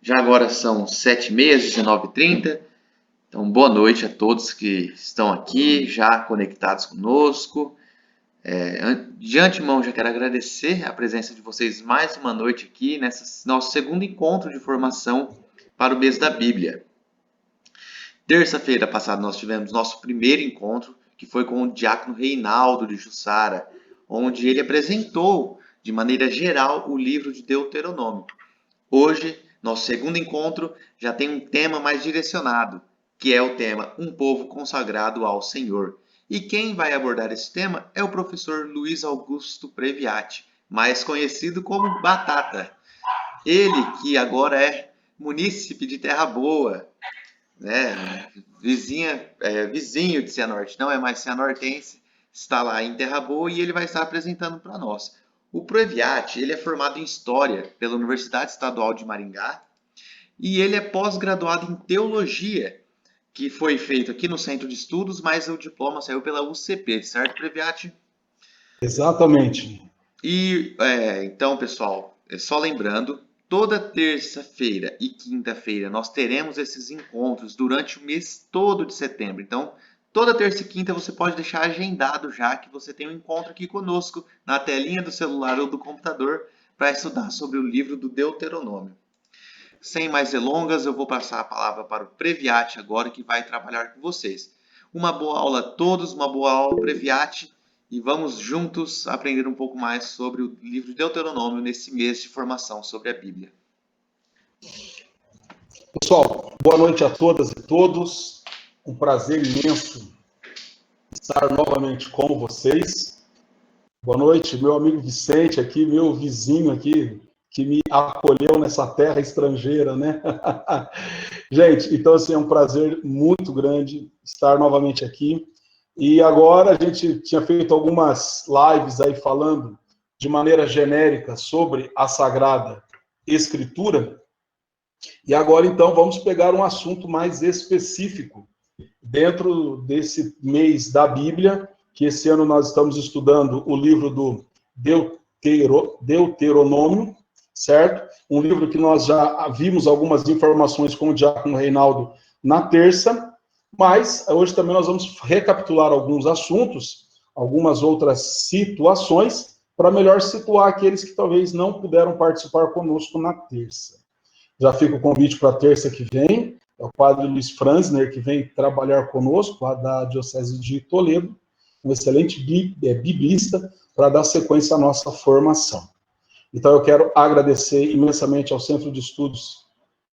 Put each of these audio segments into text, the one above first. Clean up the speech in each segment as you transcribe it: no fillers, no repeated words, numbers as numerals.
Já agora são 7h30, 19h30. Então, boa noite a todos que estão aqui, já conectados conosco. De antemão, já quero agradecer a presença de vocês mais uma noite aqui, nesse nosso segundo encontro de formação para o mês da Bíblia. Terça-feira passada nós tivemos nosso primeiro encontro, que foi com o diácono Reinaldo de Jussara, onde ele apresentou, de maneira geral, o livro de Deuteronômio. Hoje, nosso segundo encontro já tem um tema mais direcionado, que é o tema Um Povo Consagrado ao Senhor. E quem vai abordar esse tema é o professor Luiz Augusto Previati, mais conhecido como Batata. Ele que agora é munícipe de Terra Boa, né? Vizinho de Cianorte, não é mais cianortense, está lá em Terra Boa e ele vai estar apresentando para nós. O Previati, ele é formado em História pela Universidade Estadual de Maringá e ele é pós-graduado em Teologia, que foi feito aqui no Centro de Estudos, mas o diploma saiu pela UCP, certo, Previati? Exatamente. E, então, pessoal, só lembrando, toda terça-feira e quinta-feira nós teremos esses encontros durante o mês todo de setembro. Então, toda terça e quinta você pode deixar agendado já que você tem um encontro aqui conosco na telinha do celular ou do computador para estudar sobre o livro do Deuteronômio. Sem mais delongas, eu vou passar a palavra para o Previati agora, que vai trabalhar com vocês. Uma boa aula a todos, uma boa aula, Previati, e vamos juntos aprender um pouco mais sobre o livro de Deuteronômio nesse mês de formação sobre a Bíblia. Pessoal, boa noite a todas e todos. Um prazer imenso estar novamente com vocês. Boa noite, meu amigo Vicente aqui, meu vizinho aqui, que me acolheu nessa terra estrangeira, né? Gente, então assim, é um prazer muito grande estar novamente aqui. E agora a gente tinha feito algumas lives aí falando de maneira genérica sobre a Sagrada Escritura. E agora, então, vamos pegar um assunto mais específico dentro desse mês da Bíblia, que esse ano nós estamos estudando o livro do Deuteronômio, certo? Um livro que nós já vimos algumas informações com o diácono Reinaldo na terça, mas hoje também nós vamos recapitular alguns assuntos, algumas outras situações, para melhor situar aqueles que talvez não puderam participar conosco na terça. Já fica o convite para a terça que vem, é o padre Luiz Franzner, que vem trabalhar conosco, lá da Diocese de Toledo, um excelente biblista, para dar sequência à nossa formação. Então, eu quero agradecer imensamente ao Centro de Estudos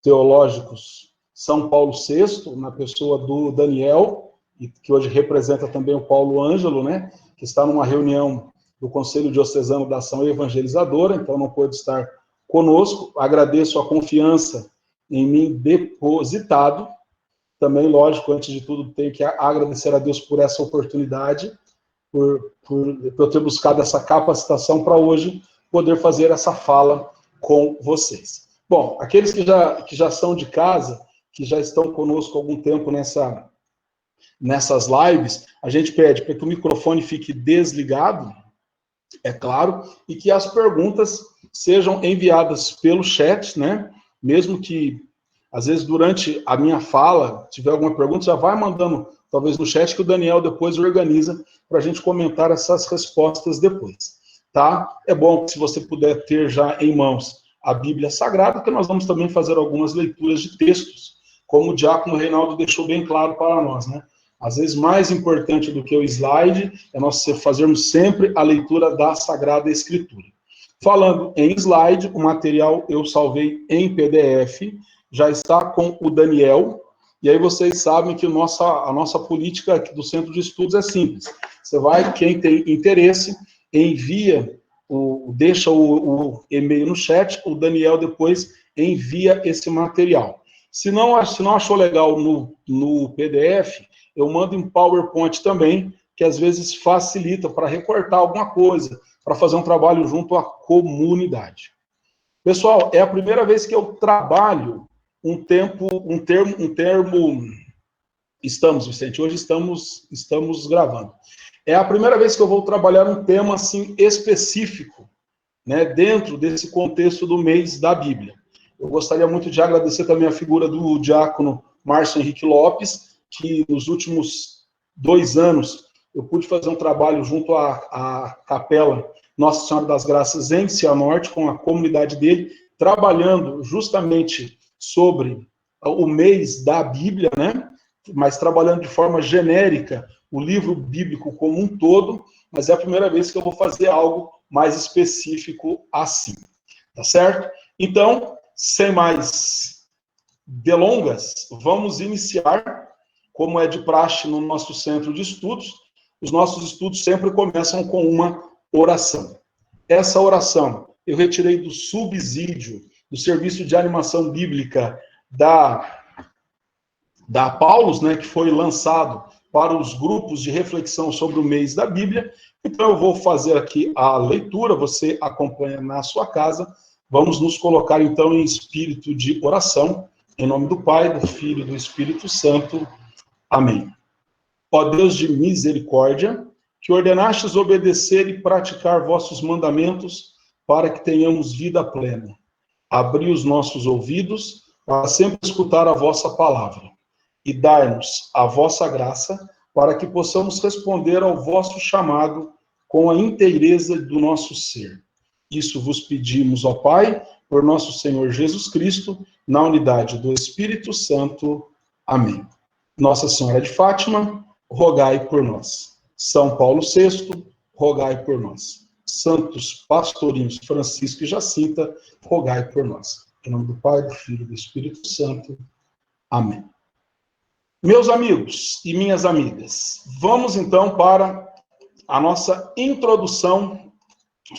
Teológicos São Paulo VI, na pessoa do Daniel, que hoje representa também o Paulo Ângelo, né, que está numa reunião do Conselho Diocesano da Ação Evangelizadora, então não pôde estar conosco. Agradeço a confiança em mim depositado. Também, lógico, antes de tudo, tenho que agradecer a Deus por essa oportunidade, por eu ter buscado essa capacitação para hoje poder fazer essa fala com vocês. Bom, aqueles que já são de casa, que já estão conosco há algum tempo nessas lives, a gente pede para que o microfone fique desligado, é claro, e que as perguntas sejam enviadas pelo chat, né? Mesmo que, às vezes, durante a minha fala, tiver alguma pergunta, já vai mandando, talvez, no chat, que o Daniel depois organiza para a gente comentar essas respostas depois, tá? É bom que, se você puder ter já em mãos a Bíblia Sagrada, que nós vamos também fazer algumas leituras de textos, como o diácono Reinaldo deixou bem claro para nós, né? Às vezes, mais importante do que o slide é nós fazermos sempre a leitura da Sagrada Escritura. Falando em slide, o material eu salvei em PDF, já está com o Daniel, e aí vocês sabem que a nossa política aqui do Centro de Estudos é simples. Você vai, quem tem interesse, envia, deixa o e-mail no chat, o Daniel depois envia esse material. Se não achou legal no PDF, eu mando em PowerPoint também, que às vezes facilita para recortar alguma coisa, para fazer um trabalho junto à comunidade. Pessoal, é a primeira vez que eu trabalho estamos, Vicente, hoje estamos gravando. É a primeira vez que eu vou trabalhar um tema assim específico, né, dentro desse contexto do mês da Bíblia. Eu gostaria muito de agradecer também a figura do diácono Márcio Henrique Lopes, que nos últimos 2 anos eu pude fazer um trabalho junto à capela Nossa Senhora das Graças em Cianorte, com a comunidade dele, trabalhando justamente sobre o mês da Bíblia, né? Mas trabalhando de forma genérica o livro bíblico como um todo, mas é a primeira vez que eu vou fazer algo mais específico assim, tá certo? Então, sem mais delongas, vamos iniciar, como é de praxe no nosso centro de estudos. Os nossos estudos sempre começam com uma oração. Essa oração eu retirei do subsídio do serviço de animação bíblica da Paulus, né, que foi lançado para os grupos de reflexão sobre o mês da Bíblia. Então eu vou fazer aqui a leitura, você acompanha na sua casa. Vamos nos colocar então em espírito de oração, em nome do Pai, do Filho e do Espírito Santo. Amém. Ó Deus de misericórdia, que ordenastes obedecer e praticar vossos mandamentos, para que tenhamos vida plena. Abri os nossos ouvidos para sempre escutar a vossa palavra e dar-nos a vossa graça, para que possamos responder ao vosso chamado com a inteireza do nosso ser. Isso vos pedimos, ó Pai, por nosso Senhor Jesus Cristo, na unidade do Espírito Santo. Amém. Nossa Senhora de Fátima, rogai por nós. São Paulo VI, rogai por nós. Santos pastorinhos Francisco e Jacinta, rogai por nós. Em nome do Pai, do Filho e do Espírito Santo. Amém. Meus amigos e minhas amigas, vamos então para a nossa introdução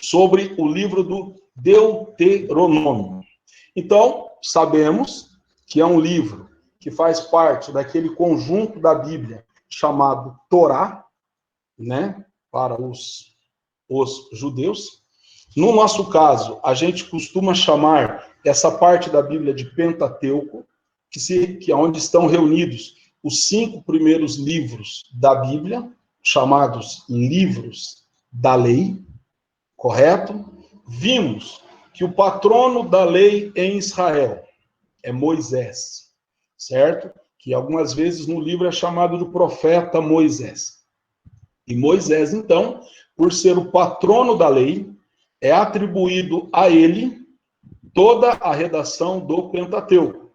sobre o livro do Deuteronômio. Então, sabemos que é um livro que faz parte daquele conjunto da Bíblia chamado Torá, né, para os judeus. No nosso caso, a gente costuma chamar essa parte da Bíblia de Pentateuco, que é onde estão reunidos os 5 primeiros livros da Bíblia, chamados livros da lei, correto? Vimos que o patrono da lei em Israel é Moisés, certo? Que algumas vezes no livro é chamado de profeta Moisés. E Moisés, então, por ser o patrono da lei, é atribuído a ele toda a redação do Pentateuco.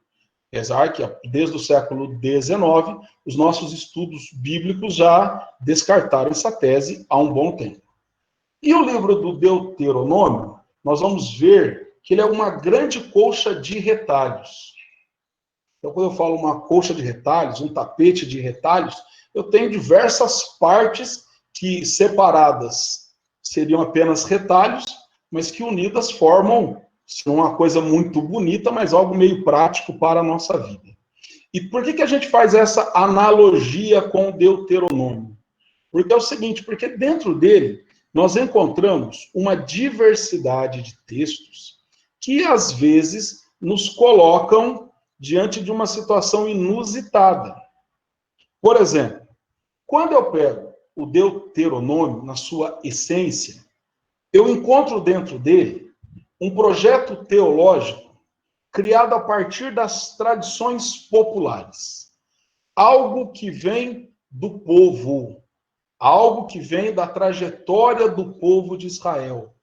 Apesar que, desde o século XIX, os nossos estudos bíblicos já descartaram essa tese há um bom tempo. E o livro do Deuteronômio, nós vamos ver que ele é uma grande colcha de retalhos. Então, quando eu falo uma colcha de retalhos, um tapete de retalhos, eu tenho diversas partes que, separadas, seriam apenas retalhos, mas que unidas formam uma coisa muito bonita, mas algo meio prático para a nossa vida. E por que a gente faz essa analogia com o Deuteronômio? Porque é o seguinte, porque dentro dele nós encontramos uma diversidade de textos que, às vezes, nos colocam diante de uma situação inusitada. Por exemplo, quando eu pego o Deuteronômio na sua essência, eu encontro dentro dele um projeto teológico criado a partir das tradições populares. Algo que vem do povo, algo que vem da trajetória do povo de Israel,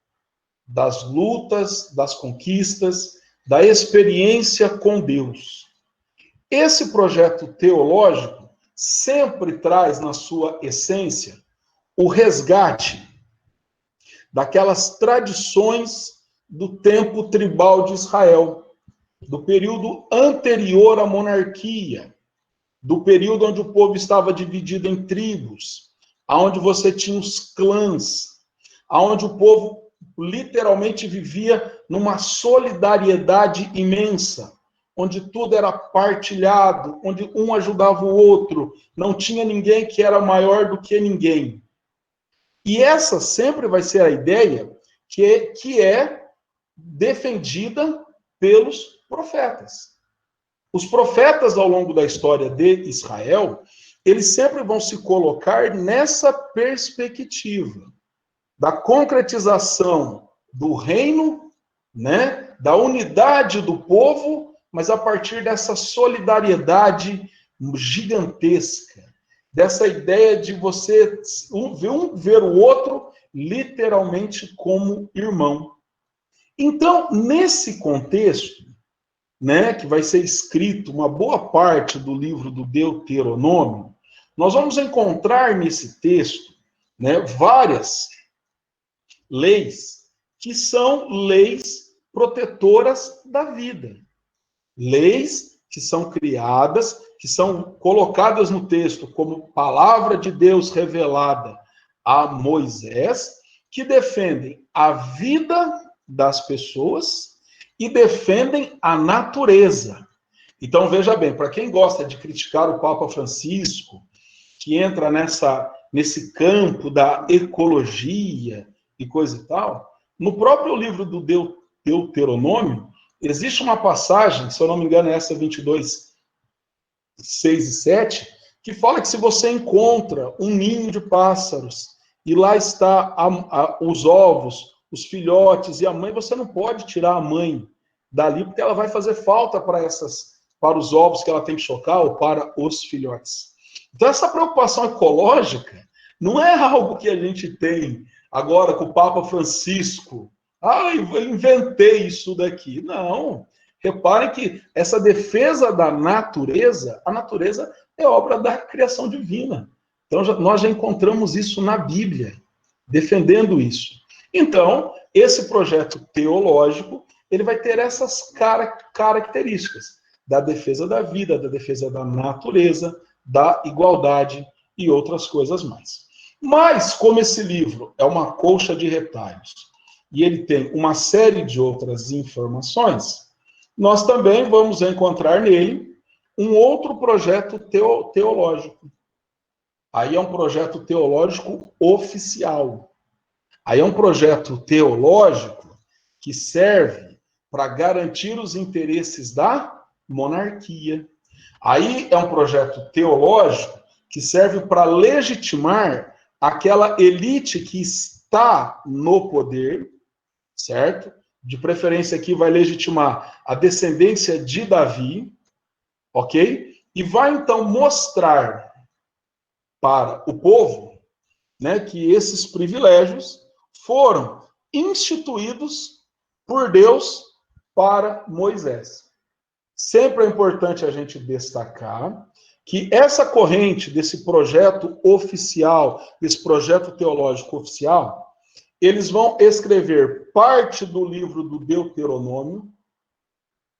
das lutas, das conquistas, da experiência com Deus. Esse projeto teológico sempre traz na sua essência o resgate daquelas tradições do tempo tribal de Israel, do período anterior à monarquia, do período onde o povo estava dividido em tribos, aonde você tinha os clãs, aonde o povo literalmente vivia numa solidariedade imensa, onde tudo era partilhado, onde um ajudava o outro, não tinha ninguém que era maior do que ninguém. E essa sempre vai ser a ideia que é defendida pelos profetas. Os profetas, ao longo da história de Israel, eles sempre vão se colocar nessa perspectiva da concretização do reino, né, Da unidade do povo, mas a partir dessa solidariedade gigantesca, dessa ideia de você ver o outro literalmente como irmão. Então, nesse contexto, né, que vai ser escrito uma boa parte do livro do Deuteronômio, nós vamos encontrar nesse texto, né, várias leis que são leis protetoras da vida. Leis que são criadas, que são colocadas no texto como palavra de Deus revelada a Moisés, que defendem a vida das pessoas e defendem a natureza. Então, veja bem, para quem gosta de criticar o Papa Francisco, que entra nesse campo da ecologia e coisa e tal, no próprio livro do Deuteronômio, existe uma passagem, se eu não me engano é essa 22, 6 e 7, que fala que se você encontra um ninho de pássaros e lá está os ovos, os filhotes e a mãe, você não pode tirar a mãe dali, porque ela vai fazer falta para os ovos que ela tem que chocar ou para os filhotes. Então, essa preocupação ecológica não é algo que a gente tem agora com o Papa Francisco. Eu inventei isso daqui. Não. Reparem que essa defesa da natureza, a natureza é obra da criação divina. Então, nós já encontramos isso na Bíblia, defendendo isso. Então, esse projeto teológico, ele vai ter essas características da defesa da vida, da defesa da natureza, da igualdade e outras coisas mais. Mas, como esse livro é uma colcha de retalhos e ele tem uma série de outras informações, nós também vamos encontrar nele um outro projeto teológico. Aí é um projeto teológico oficial. Aí é um projeto teológico que serve para garantir os interesses da monarquia. Aí é um projeto teológico que serve para legitimar aquela elite que está no poder, certo? De preferência aqui vai legitimar a descendência de Davi, ok? E vai então mostrar para o povo, né, que esses privilégios foram instituídos por Deus para Moisés. Sempre é importante a gente destacar que essa corrente desse projeto oficial, desse projeto teológico oficial, eles vão escrever parte do livro do Deuteronômio,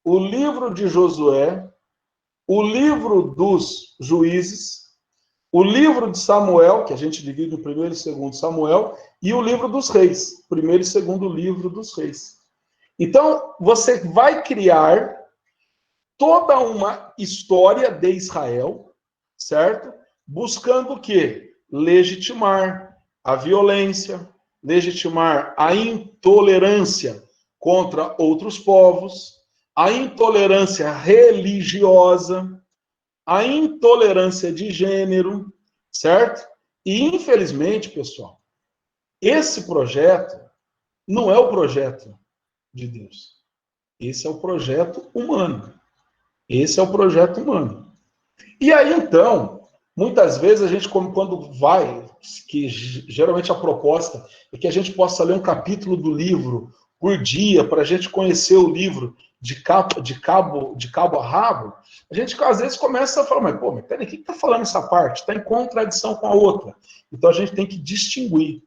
o livro de Josué, o livro dos Juízes, o livro de Samuel, que a gente divide no primeiro e segundo Samuel, e o livro dos Reis, primeiro e segundo livro dos Reis. Então, você vai criar toda uma história de Israel, certo? Buscando o quê? Legitimar a violência, legitimar a intolerância contra outros povos, a intolerância religiosa, a intolerância de gênero, certo? E, infelizmente, pessoal, esse projeto não é o projeto de Deus. Esse é o projeto humano. Esse é o projeto humano. E aí, então, muitas vezes a gente, quando vai, que geralmente a proposta é que a gente possa ler um capítulo do livro por dia, para a gente conhecer o livro de cabo a rabo, a gente às vezes começa a falar, mas peraí, o que está falando essa parte? Está em contradição com a outra. Então a gente tem que distinguir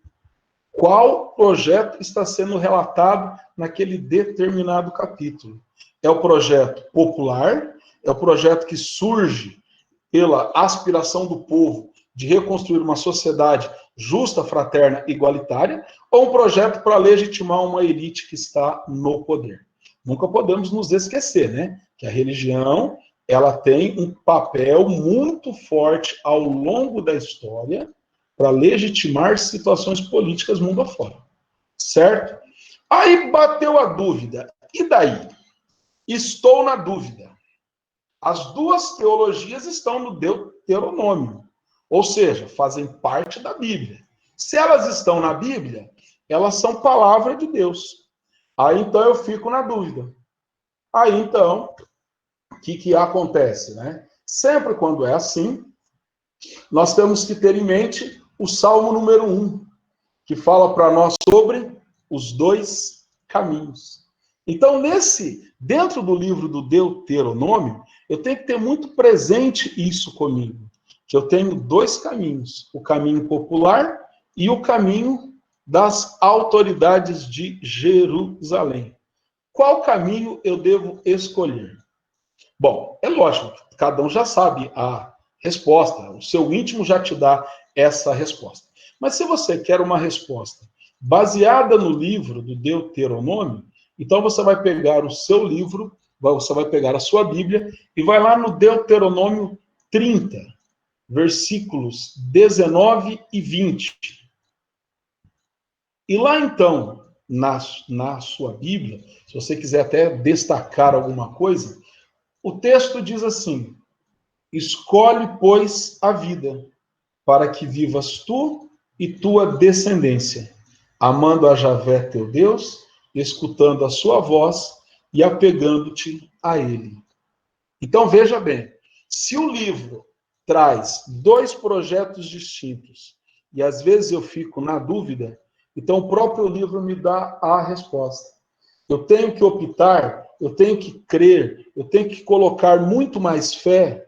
qual projeto está sendo relatado naquele determinado capítulo. É o projeto popular, é o projeto que surge pela aspiração do povo de reconstruir uma sociedade justa, fraterna, igualitária, ou um projeto para legitimar uma elite que está no poder. Nunca podemos nos esquecer, né, que a religião, ela tem um papel muito forte ao longo da história para legitimar situações políticas mundo afora. Certo? Aí bateu a dúvida. E daí? Estou na dúvida. As duas teologias estão no Deuteronômio, ou seja, fazem parte da Bíblia. Se elas estão na Bíblia, elas são palavra de Deus. Aí então eu fico na dúvida. Aí então, o que acontece, né? Sempre quando é assim, nós temos que ter em mente o Salmo número 1, que fala para nós sobre os dois caminhos. Então, dentro do livro do Deuteronômio, eu tenho que ter muito presente isso comigo, que eu tenho dois caminhos, o caminho popular e o caminho das autoridades de Jerusalém. Qual caminho eu devo escolher? Bom, é lógico, cada um já sabe a resposta, o seu íntimo já te dá essa resposta. Mas se você quer uma resposta baseada no livro do Deuteronômio, então você vai pegar o seu livro, você vai pegar a sua Bíblia e vai lá no Deuteronômio 30, versículos 19 e 20. E lá então, na sua Bíblia, se você quiser até destacar alguma coisa, o texto diz assim: escolhe, pois, a vida, para que vivas tu e tua descendência, amando a Javé teu Deus, escutando a sua voz e apegando-te a ele. Então veja bem, se o livro traz dois projetos distintos e às vezes eu fico na dúvida, então o próprio livro me dá a resposta. Eu tenho que optar, eu tenho que crer, eu tenho que colocar muito mais fé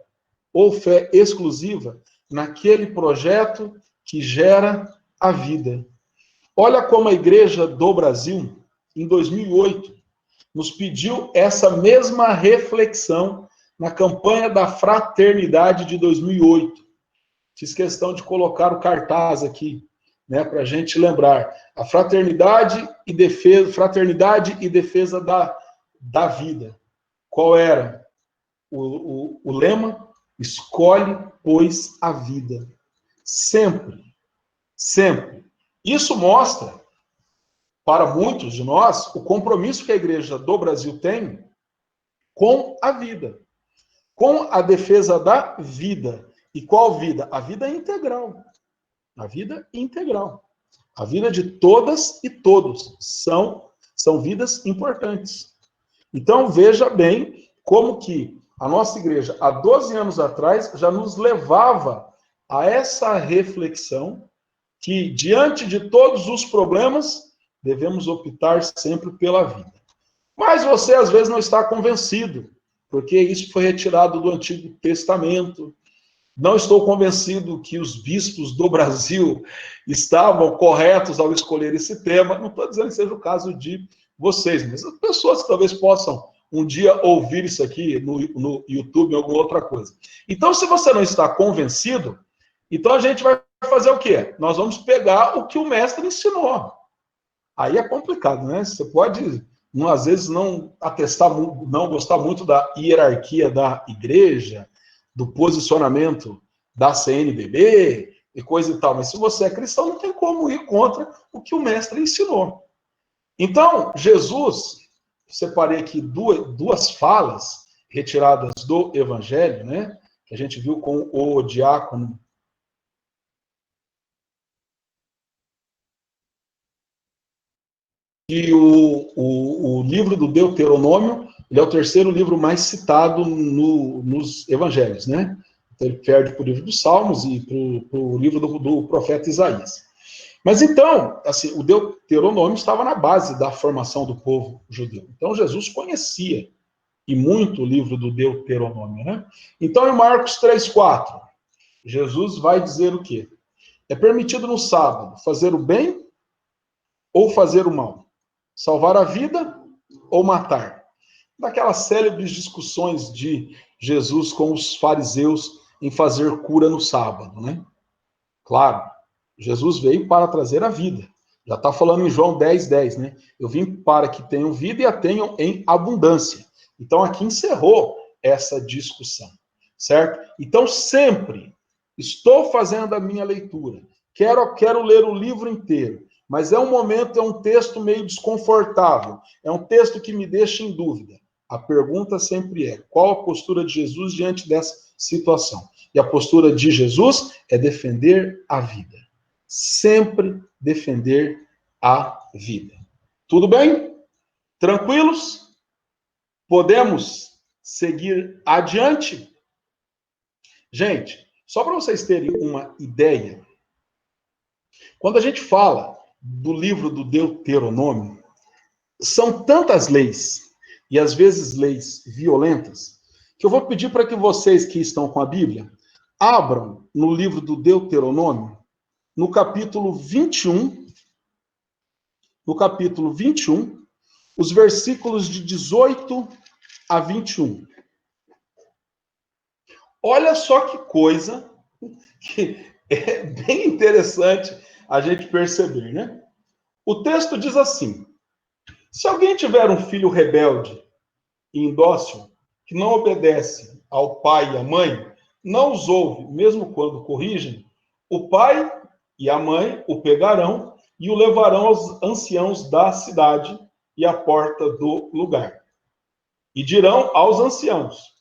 ou fé exclusiva naquele projeto que gera a vida. Olha como a Igreja do Brasil, em 2008, nos pediu essa mesma reflexão na campanha da Fraternidade de 2008. Fiz questão de colocar o cartaz aqui, né, para a gente lembrar. A fraternidade e defesa da vida. Qual era o lema? Escolhe, pois, a vida. Sempre, sempre. Isso mostra, para muitos de nós, o compromisso que a Igreja do Brasil tem com a vida, com a defesa da vida. E qual vida? A vida integral. A vida integral. A vida de todas e todos são vidas importantes. Então, veja bem como que a nossa igreja, há 12 anos atrás, já nos levava a essa reflexão que, diante de todos os problemas, devemos optar sempre pela vida. Mas você, às vezes, não está convencido, porque isso foi retirado do Antigo Testamento. Não estou convencido que os bispos do Brasil estavam corretos ao escolher esse tema. Não estou dizendo que seja o caso de vocês, mas as pessoas que talvez possam um dia ouvir isso aqui no YouTube ou alguma outra coisa. Então, se você não está convencido, então a gente vai fazer o quê? Nós vamos pegar o que o mestre ensinou. Aí é complicado, né? Você pode, às vezes, não atestar, não gostar muito da hierarquia da igreja, do posicionamento da CNBB e coisa e tal, mas se você é cristão, não tem como ir contra o que o mestre ensinou. Então, Jesus, separei aqui duas falas retiradas do Evangelho, né? Que a gente viu com o diácono. E o livro do Deuteronômio, ele é o terceiro livro mais citado nos evangelhos, né? Então, ele perde para o livro dos Salmos e para o livro do profeta Isaías. Mas então, assim, o Deuteronômio estava na base da formação do povo judeu. Então, Jesus conhecia e muito o livro do Deuteronômio, né? Então, em Marcos 3:4, Jesus vai dizer o quê? É permitido no sábado fazer o bem ou fazer o mal? Salvar a vida ou matar? Daquelas célebres discussões de Jesus com os fariseus em fazer cura no sábado, né? Claro, Jesus veio para trazer a vida. Já está falando em João 10:10, né? Eu vim para que tenham vida e a tenham em abundância. Então aqui encerrou essa discussão, certo? Então sempre estou fazendo a minha leitura. Quero ler o livro inteiro, mas é um momento, é um texto meio desconfortável, é um texto que me deixa em dúvida. A pergunta sempre é: qual a postura de Jesus diante dessa situação? E a postura de Jesus é defender a vida. Sempre defender a vida. Tudo bem? Tranquilos? Podemos seguir adiante? Gente, só para vocês terem uma ideia, quando a gente fala do livro do Deuteronômio, são tantas leis, e às vezes leis violentas, que eu vou pedir para que vocês que estão com a Bíblia, abram no livro do Deuteronômio, no capítulo 21, os versículos de 18 a 21. Olha só que coisa que é bem interessante a gente perceber, né? O texto diz assim: se alguém tiver um filho rebelde e indócil, que não obedece ao pai e à mãe, não os ouve, mesmo quando corrigem, o pai e a mãe o pegarão e o levarão aos anciãos da cidade e à porta do lugar. E dirão aos anciãos: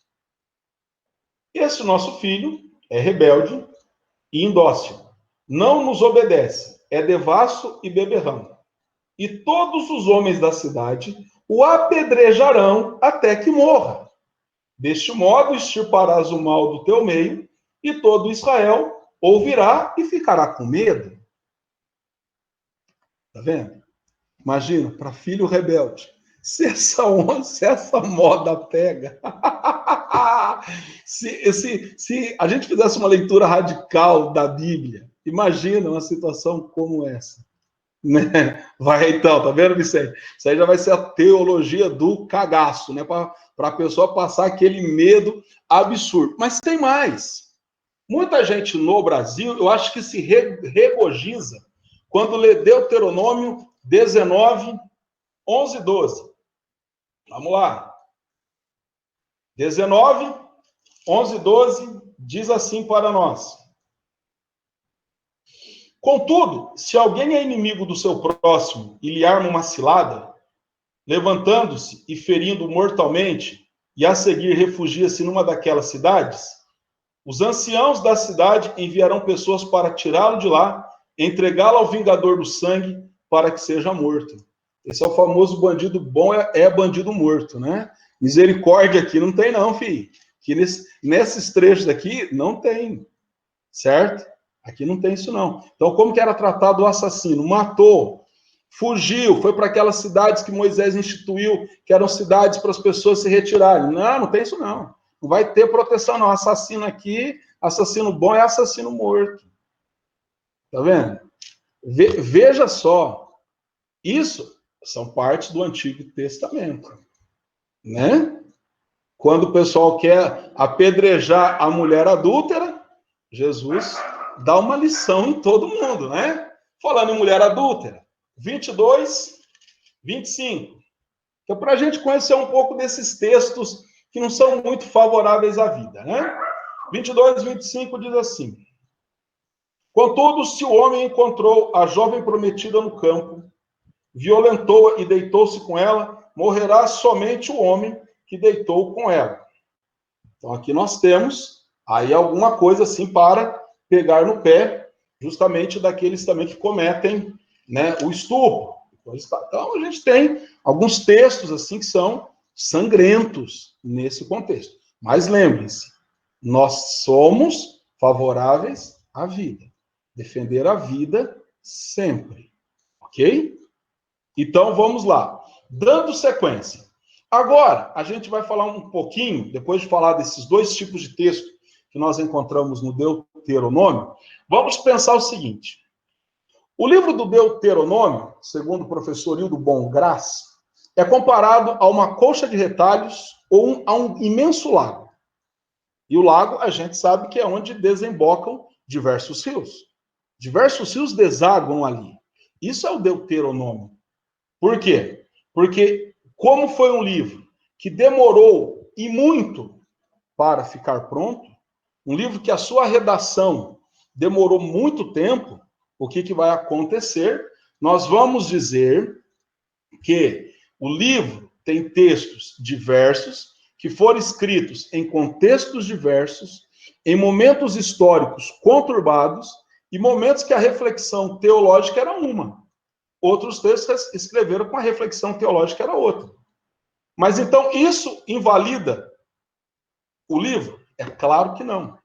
esse nosso filho é rebelde e indócil, não nos obedece, é devasso e beberrão. E todos os homens da cidade o apedrejarão até que morra. Deste modo extirparás o mal do teu meio, e todo Israel ouvirá e ficará com medo. Tá vendo? Imagina, para filho rebelde. Se essa moda pega. se a gente fizesse uma leitura radical da Bíblia, imagina uma situação como essa. Né? Vai então, tá vendo, Vicente? Isso aí já vai ser a teologia do cagaço, né? Para a pessoa passar aquele medo absurdo. Mas tem mais. Muita gente no Brasil, eu acho que se regozija quando lê Deuteronômio 19, 11 e 12. Vamos lá. 19, 11 e 12 diz assim para nós: contudo, se alguém é inimigo do seu próximo e lhe arma uma cilada, levantando-se e ferindo mortalmente, e a seguir refugia-se numa daquelas cidades, os anciãos da cidade enviarão pessoas para tirá-lo de lá, entregá-lo ao vingador do sangue, para que seja morto. Esse é o famoso bandido bom, é bandido morto, né? Misericórdia aqui não tem não, filho. Aqui nesses trechos aqui, não tem, certo? Aqui não tem isso não. Então, como que era tratado o assassino? Matou, fugiu, foi para aquelas cidades que Moisés instituiu, que eram cidades para as pessoas se retirarem. Não, não tem isso não. Não vai ter proteção não. Assassino aqui, assassino bom é assassino morto. Tá vendo? Veja só. Isso são partes do Antigo Testamento, né? Quando o pessoal quer apedrejar a mulher adúltera, Jesus dá uma lição em todo mundo, né? Falando em mulher adúltera, 22, 25. Então, para a gente conhecer um pouco desses textos que não são muito favoráveis à vida, né? 22, 25 diz assim: contudo, se o homem encontrou a jovem prometida no campo, violentou-a e deitou-se com ela, morrerá somente o homem que deitou com ela. Então, aqui nós temos aí alguma coisa assim para pegar no pé, justamente daqueles também que cometem, né, o estupro. Então, a gente tem alguns textos assim que são sangrentos nesse contexto. Mas lembrem-se, nós somos favoráveis à vida. Defender a vida sempre. Ok? Então, vamos lá. Dando sequência. Agora, a gente vai falar um pouquinho, depois de falar desses dois tipos de texto que nós encontramos no Deuteronômio, vamos pensar o seguinte. O livro do Deuteronômio, segundo o professor Hildo Bongras, é comparado a uma colcha de retalhos ou a um imenso lago. E o lago, a gente sabe que é onde desembocam diversos rios. Diversos rios desaguam ali. Isso é o Deuteronômio. Por quê? Porque, como foi um livro que demorou e muito para ficar pronto, um livro que a sua redação demorou muito tempo, o que vai acontecer? Nós vamos dizer que o livro tem textos diversos, que foram escritos em contextos diversos, em momentos históricos conturbados, e momentos que a reflexão teológica era uma. outros textos escreveram com a reflexão teológica era outra. Mas então isso invalida o livro? É claro que não.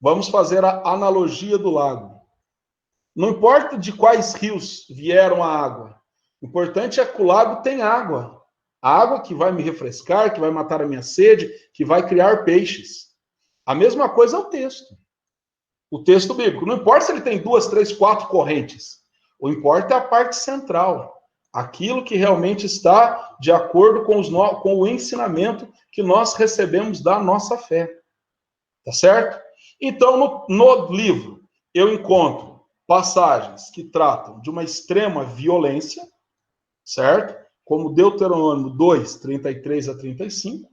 Vamos fazer a analogia do lago. Não importa de quais rios vieram a água. O importante é que o lago tem água. A água que vai me refrescar, que vai matar a minha sede, que vai criar peixes. A mesma coisa é o texto. O texto bíblico. Não importa se ele tem 2, 3, 4 correntes. O importa é a parte central. Aquilo que realmente está de acordo com o ensinamento que nós recebemos da nossa fé. Tá certo? Então, no livro, eu encontro passagens que tratam de uma extrema violência, certo? Como Deuteronômio 2, 33 a 35,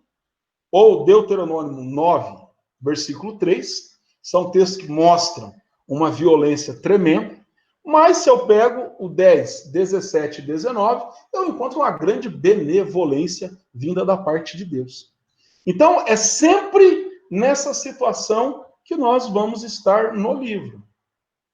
ou Deuteronômio 9, versículo 3, são textos que mostram uma violência tremenda, mas se eu pego o 10, 17 e 19, eu encontro uma grande benevolência vinda da parte de Deus. Então, é sempre nessa situação que nós vamos estar no livro,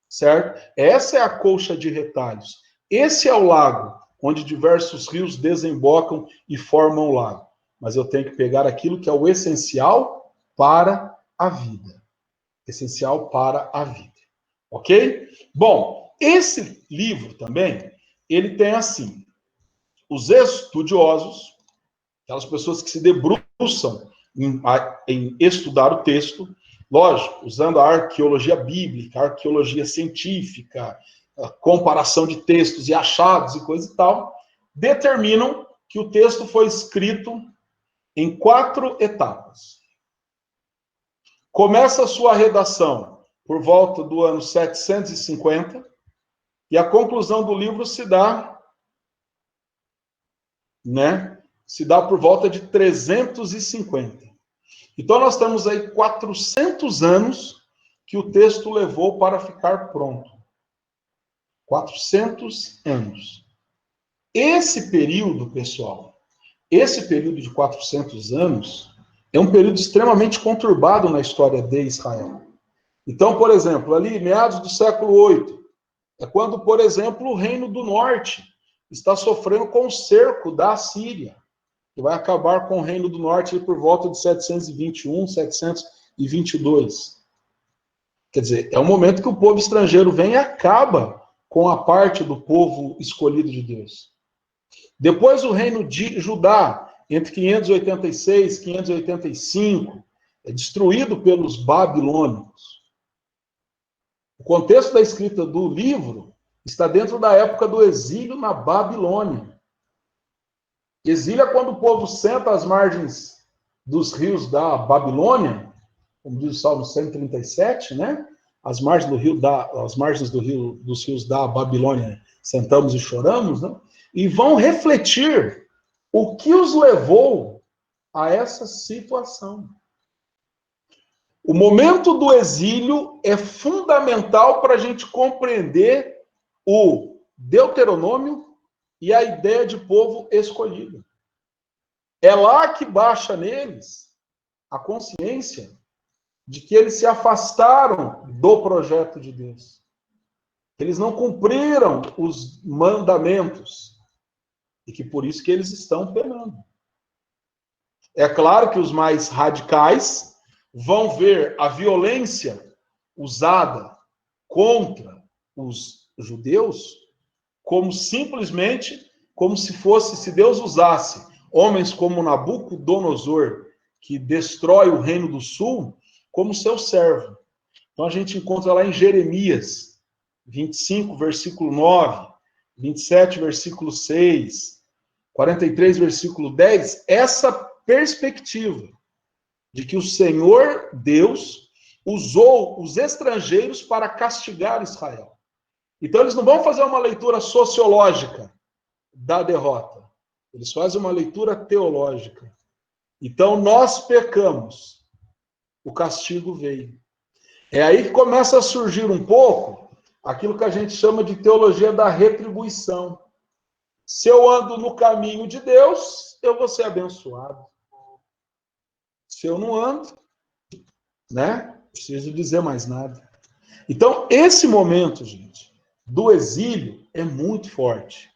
certo? Essa é a colcha de retalhos. Esse é o lago, onde diversos rios desembocam e formam o lago. Mas eu tenho que pegar aquilo que é o essencial para a vida. Essencial para a vida. Ok? Bom, esse livro também, ele tem assim, os estudiosos, aquelas pessoas que se debruçam em estudar o texto, lógico, usando a arqueologia bíblica, a arqueologia científica, a comparação de textos e achados e coisa e tal, determinam que o texto foi escrito em 4 etapas. Começa a sua redação por volta do ano 750, e a conclusão do livro se dá por volta de 350. Então nós temos aí 400 anos que o texto levou para ficar pronto. 400 anos. Esse período, pessoal, esse período de 400 anos é um período extremamente conturbado na história de Israel. Então, por exemplo, ali, meados do século 8, é quando, por exemplo, o Reino do Norte está sofrendo com o cerco da Síria, que vai acabar com o Reino do Norte por volta de 721, 722. Quer dizer, é o momento que o povo estrangeiro vem e acaba com a parte do povo escolhido de Deus. Depois o Reino de Judá, entre 586 e 585, é destruído pelos babilônicos. O contexto da escrita do livro está dentro da época do exílio na Babilônia. Exílio é quando o povo senta às margens dos rios da Babilônia, como diz o Salmo 137, né? Às margens dos rios da Babilônia, sentamos e choramos, né? E vão refletir o que os levou a essa situação. O momento do exílio é fundamental para a gente compreender o Deuteronômio e a ideia de povo escolhido. É lá que baixa neles a consciência de que eles se afastaram do projeto de Deus. Eles não cumpriram os mandamentos e que por isso que eles estão penando. É claro que os mais radicais vão ver a violência usada contra os judeus como simplesmente como se Deus usasse homens como Nabucodonosor, que destrói o Reino do Sul, como seu servo. Então a gente encontra lá em Jeremias 25, versículo 9, 27, versículo 6, 43, versículo 10, essa perspectiva de que o Senhor Deus usou os estrangeiros para castigar Israel. Então eles não vão fazer uma leitura sociológica da derrota. Eles fazem uma leitura teológica. Então nós pecamos. O castigo veio. É aí que começa a surgir um pouco aquilo que a gente chama de teologia da retribuição. Se eu ando no caminho de Deus, eu vou ser abençoado. Se eu não ando, né? Não preciso dizer mais nada. Então, esse momento, gente, do exílio é muito forte,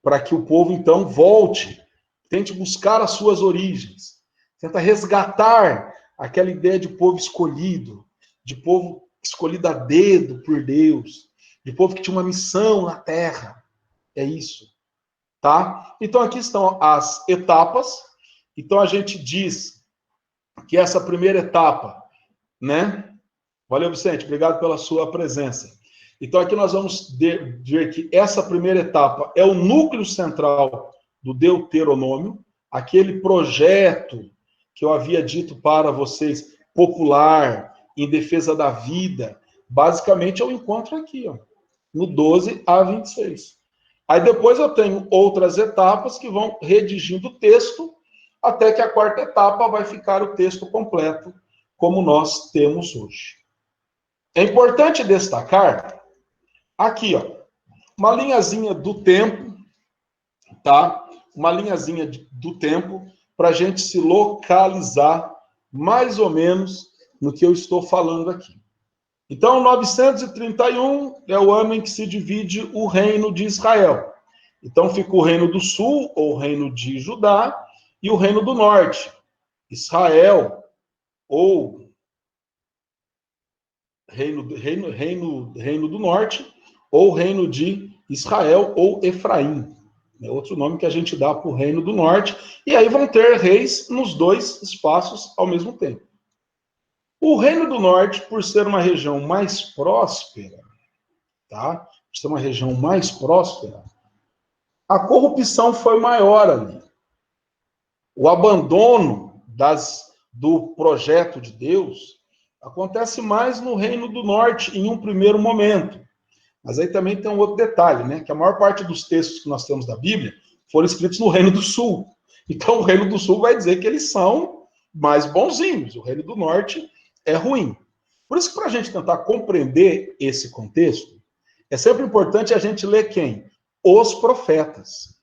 para que o povo, então, volte, tente buscar as suas origens, tenta resgatar aquela ideia de povo escolhido, de povo escolhido a dedo por Deus, de povo que tinha uma missão na terra. É isso, tá? Então, aqui estão as etapas. Então, a gente diz que essa primeira etapa, né? Valeu, Vicente, obrigado pela sua presença. Então, aqui nós vamos ver que essa primeira etapa é o núcleo central do Deuteronômio, aquele projeto que eu havia dito para vocês, popular, em defesa da vida. Basicamente, eu encontro aqui, ó, no 12 a 26. Aí depois eu tenho outras etapas que vão redigindo o texto, até que a quarta etapa vai ficar o texto completo, como nós temos hoje. É importante destacar aqui, ó, uma linhazinha do tempo, tá? Uma linhazinha do tempo para a gente se localizar mais ou menos no que eu estou falando aqui. Então, 931 é o ano em que se divide o reino de Israel. Então, fica o reino do sul, ou reino de Judá, e o reino do norte, Israel, ou reino do norte, ou reino de Israel, ou Efraim. É outro nome que a gente dá para o reino do norte. E aí vão ter reis nos dois espaços ao mesmo tempo. O reino do norte, por ser uma região mais próspera, tá? Por ser uma região mais próspera, a corrupção foi maior ali. O abandono do projeto de Deus acontece mais no reino do norte, em um primeiro momento. Mas aí também tem um outro detalhe, né? Que a maior parte dos textos que nós temos da Bíblia foram escritos no reino do sul. Então o reino do sul vai dizer que eles são mais bonzinhos. O reino do norte é ruim. Por isso que para a gente tentar compreender esse contexto, é sempre importante a gente ler quem? Os profetas.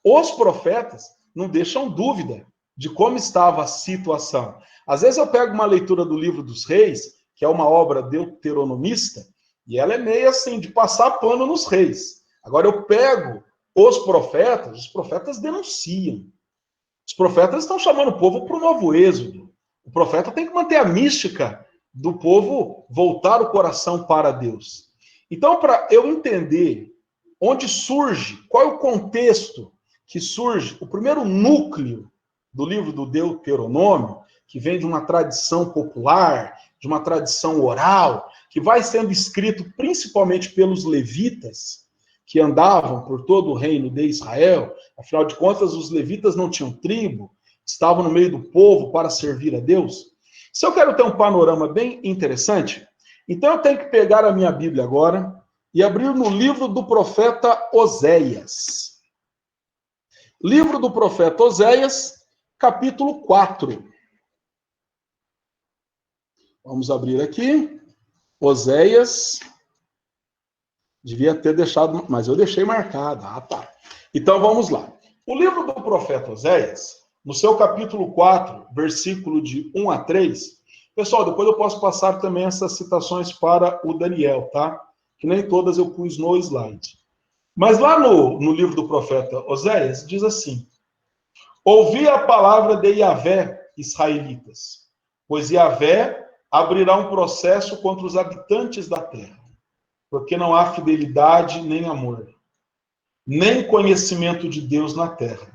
Os profetas não deixam dúvida de como estava a situação. Às vezes eu pego uma leitura do livro dos reis, que é uma obra deuteronomista, e ela é meio assim, de passar pano nos reis. Agora eu pego os profetas denunciam. Os profetas estão chamando o povo para o novo êxodo. O profeta tem que manter a mística do povo voltar o coração para Deus. Então, para eu entender onde surge, qual é o contexto que surge, o primeiro núcleo do livro do Deuteronômio, que vem de uma tradição popular, de uma tradição oral, que vai sendo escrito principalmente pelos levitas, que andavam por todo o reino de Israel. Afinal de contas, os levitas não tinham tribo, estavam no meio do povo para servir a Deus. Se eu quero ter um panorama bem interessante, então eu tenho que pegar a minha Bíblia agora e abrir no livro do profeta Oséias. Livro do profeta Oséias, capítulo 4. Vamos abrir aqui. Oséias. Devia ter deixado, mas eu deixei marcado. Ah, tá. Então vamos lá. O livro do profeta Oséias, no seu capítulo 4, versículo de 1 a 3. Pessoal, depois eu posso passar também essas citações para o Daniel, tá? Que nem todas eu pus no slide. Mas lá no livro do profeta Oséias, diz assim: ouvi a palavra de Yahvé, israelitas, pois Yahvé abrirá um processo contra os habitantes da terra, porque não há fidelidade nem amor, nem conhecimento de Deus na terra,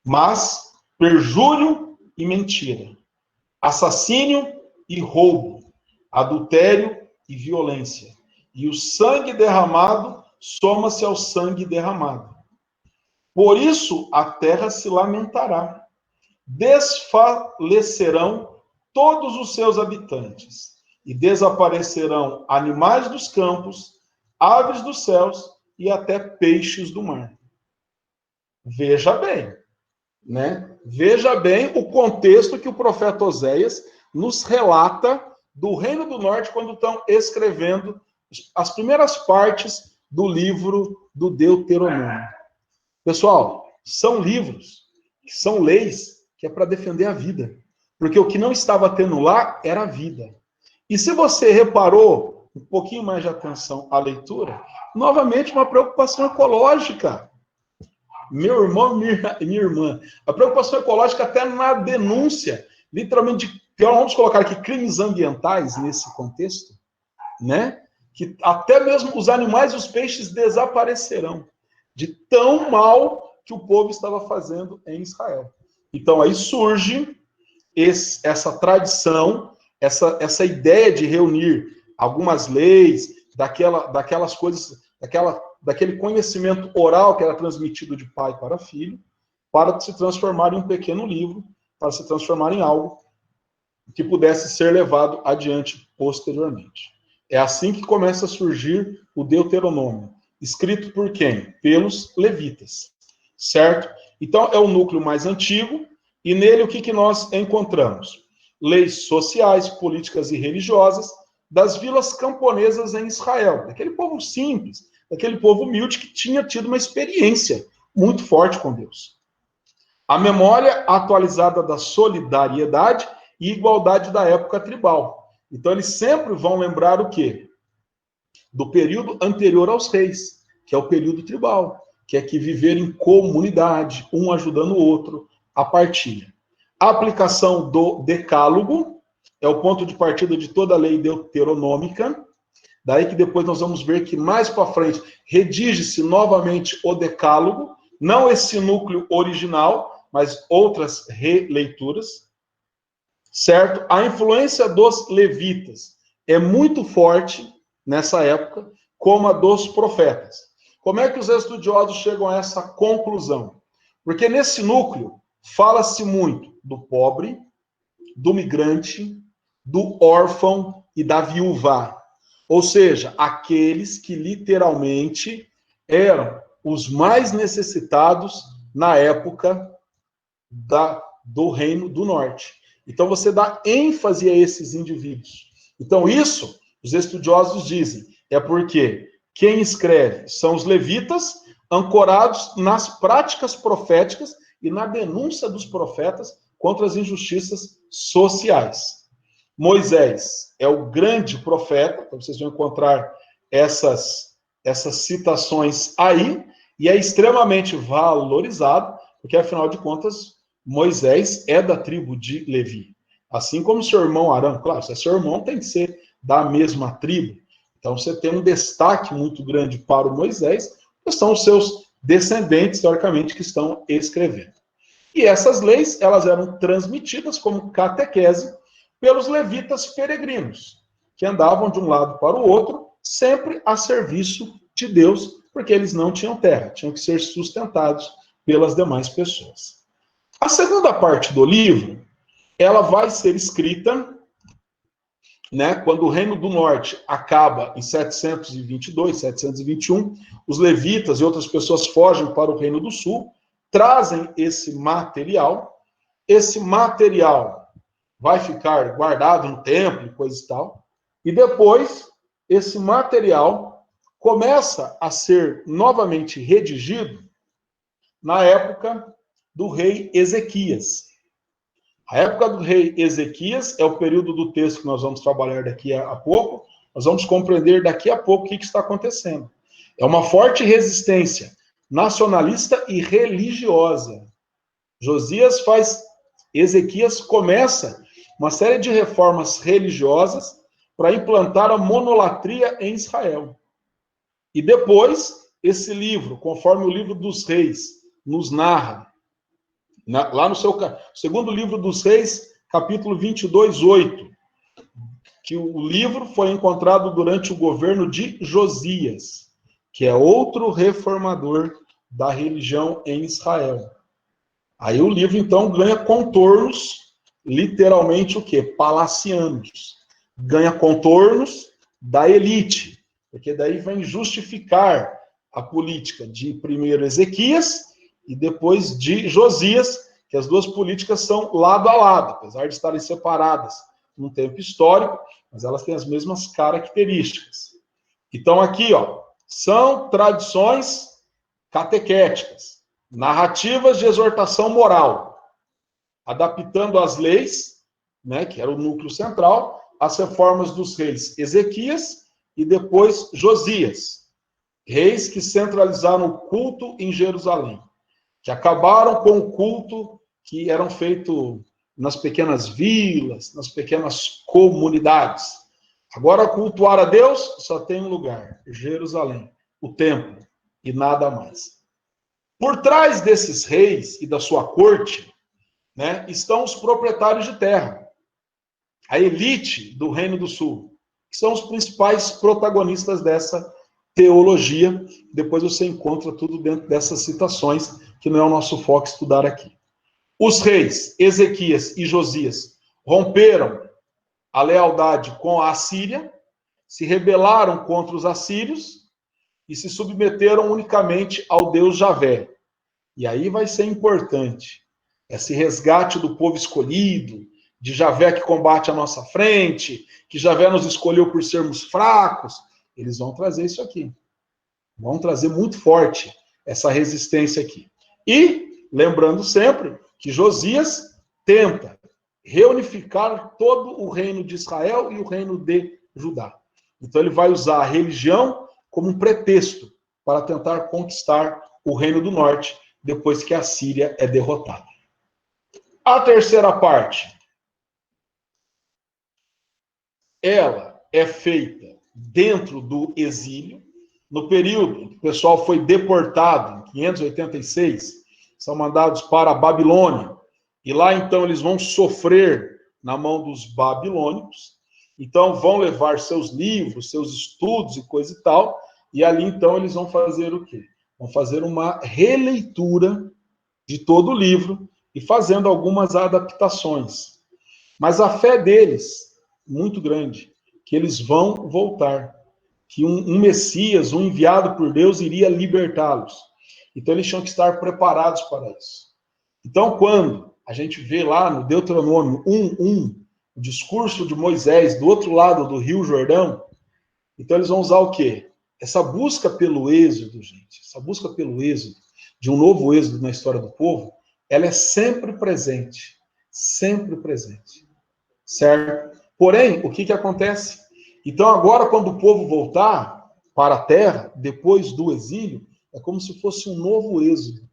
mas perjúrio e mentira, assassínio e roubo, adultério e violência, e o sangue derramado soma-se ao sangue derramado. Por isso a terra se lamentará, desfalecerão todos os seus habitantes, e desaparecerão animais dos campos, aves dos céus e até peixes do mar. Veja bem, né? Veja bem o contexto que o profeta Oséias nos relata do Reino do Norte quando estão escrevendo as primeiras partes do livro do Deuteronômio. Pessoal, são livros, são leis que é para defender a vida. Porque o que não estava tendo lá era a vida. E se você reparou um pouquinho mais de atenção à leitura, novamente uma preocupação ecológica. Meu irmão, minha irmã, a preocupação ecológica até na denúncia, literalmente, vamos colocar aqui crimes ambientais nesse contexto, né? Que até mesmo os animais e os peixes desaparecerão de tão mal que o povo estava fazendo em Israel. Então aí surge essa tradição, essa ideia de reunir algumas leis, daquelas coisas, daquele conhecimento oral que era transmitido de pai para filho, para se transformar em um pequeno livro, para se transformar em algo que pudesse ser levado adiante posteriormente. É assim que começa a surgir o Deuteronômio, escrito por quem? Pelos levitas, certo? Então é o núcleo mais antigo, e nele o que nós encontramos? Leis sociais, políticas e religiosas das vilas camponesas em Israel, daquele povo simples, daquele povo humilde que tinha tido uma experiência muito forte com Deus. A memória atualizada da solidariedade e igualdade da época tribal. Então eles sempre vão lembrar o quê? Do período anterior aos reis, que é o período tribal, que é que viver em comunidade, um ajudando o outro, a partilha. A aplicação do decálogo é o ponto de partida de toda a lei deuteronômica. Daí que depois nós vamos ver que mais para frente redige-se novamente o decálogo, não esse núcleo original, mas outras releituras, certo? A influência dos levitas é muito forte nessa época, como a dos profetas. Como é que os estudiosos chegam a essa conclusão? Porque nesse núcleo fala-se muito do pobre, do migrante, do órfão e da viúva. Ou seja, aqueles que literalmente eram os mais necessitados na época do Reino do Norte. Então você dá ênfase a esses indivíduos. Então isso, os estudiosos dizem, é porque quem escreve são os levitas, ancorados nas práticas proféticas e na denúncia dos profetas contra as injustiças sociais. Moisés é o grande profeta, então vocês vão encontrar essas citações aí, e é extremamente valorizado, porque afinal de contas, Moisés é da tribo de Levi. Assim como seu irmão Arão, claro, se é seu irmão, tem que ser da mesma tribo. Então você tem um destaque muito grande para o Moisés, que são os seus descendentes, teoricamente, que estão escrevendo. E essas leis, elas eram transmitidas como catequese pelos levitas peregrinos, que andavam de um lado para o outro, sempre a serviço de Deus, porque eles não tinham terra, tinham que ser sustentados pelas demais pessoas. A segunda parte do livro, ela vai ser escrita, né, quando o Reino do Norte acaba em 722, 721, os levitas e outras pessoas fogem para o Reino do Sul, trazem esse material vai ficar guardado no templo e coisa e tal, e depois esse material começa a ser novamente redigido na época do rei Ezequias. A época do rei Ezequias é o período do texto que nós vamos trabalhar daqui a pouco, nós vamos compreender daqui a pouco o que está acontecendo. É uma forte resistência nacionalista e religiosa. Ezequias começa uma série de reformas religiosas para implantar a monolatria em Israel. E depois, esse livro, conforme o livro dos reis nos narra, lá no seu segundo livro dos reis, capítulo 22, 8, que o livro foi encontrado durante o governo de Josias, que é outro reformador da religião em Israel. Aí o livro, então, ganha contornos, literalmente o quê? Palacianos. Ganha contornos da elite, porque daí vem justificar a política de primeiro Ezequias e depois de Josias, que as duas políticas são lado a lado, apesar de estarem separadas num tempo histórico, mas elas têm as mesmas características. Então aqui, ó, são tradições catequéticas, narrativas de exortação moral, adaptando as leis, né, que era o núcleo central, às reformas dos reis Ezequias e depois Josias, reis que centralizaram o culto em Jerusalém, que acabaram com o culto que eram feito nas pequenas vilas, nas pequenas comunidades. Agora, cultuar a Deus só tem um lugar, Jerusalém, o templo, e nada mais. Por trás desses reis e da sua corte, né, estão os proprietários de terra, a elite do Reino do Sul, que são os principais protagonistas dessa teologia. Depois você encontra tudo dentro dessas citações, que não é o nosso foco estudar aqui. Os reis Ezequias e Josias romperam a lealdade com a Assíria, se rebelaram contra os assírios e se submeteram unicamente ao Deus Javé. E aí vai ser importante esse resgate do povo escolhido, de Javé que combate à nossa frente, que Javé nos escolheu por sermos fracos. Eles vão trazer isso aqui. Vão trazer muito forte essa resistência aqui. E, lembrando sempre, que Josias tenta reunificar todo o reino de Israel e o reino de Judá. Então ele vai usar a religião como um pretexto para tentar conquistar o reino do norte, depois que a Síria é derrotada. A terceira parte, ela é feita dentro do exílio, no período que o pessoal foi deportado, em 586, são mandados para a Babilônia, e lá então eles vão sofrer na mão dos babilônicos, então vão levar seus livros, seus estudos e coisa e tal, e ali então eles vão fazer o quê? Vão fazer uma releitura de todo o livro e fazendo algumas adaptações. Mas a fé deles, muito grande, que eles vão voltar, que um Messias, um enviado por Deus, iria libertá-los. Então eles tinham que estar preparados para isso. Então quando a gente vê lá no Deuteronômio 1:1, o discurso de Moisés do outro lado do Rio Jordão, então eles vão usar o quê? Essa busca pelo êxodo, gente, essa busca pelo êxodo, de um novo êxodo na história do povo, ela é sempre presente, certo? Porém, o que acontece? Então agora, quando o povo voltar para a terra, depois do exílio, é como se fosse um novo êxodo.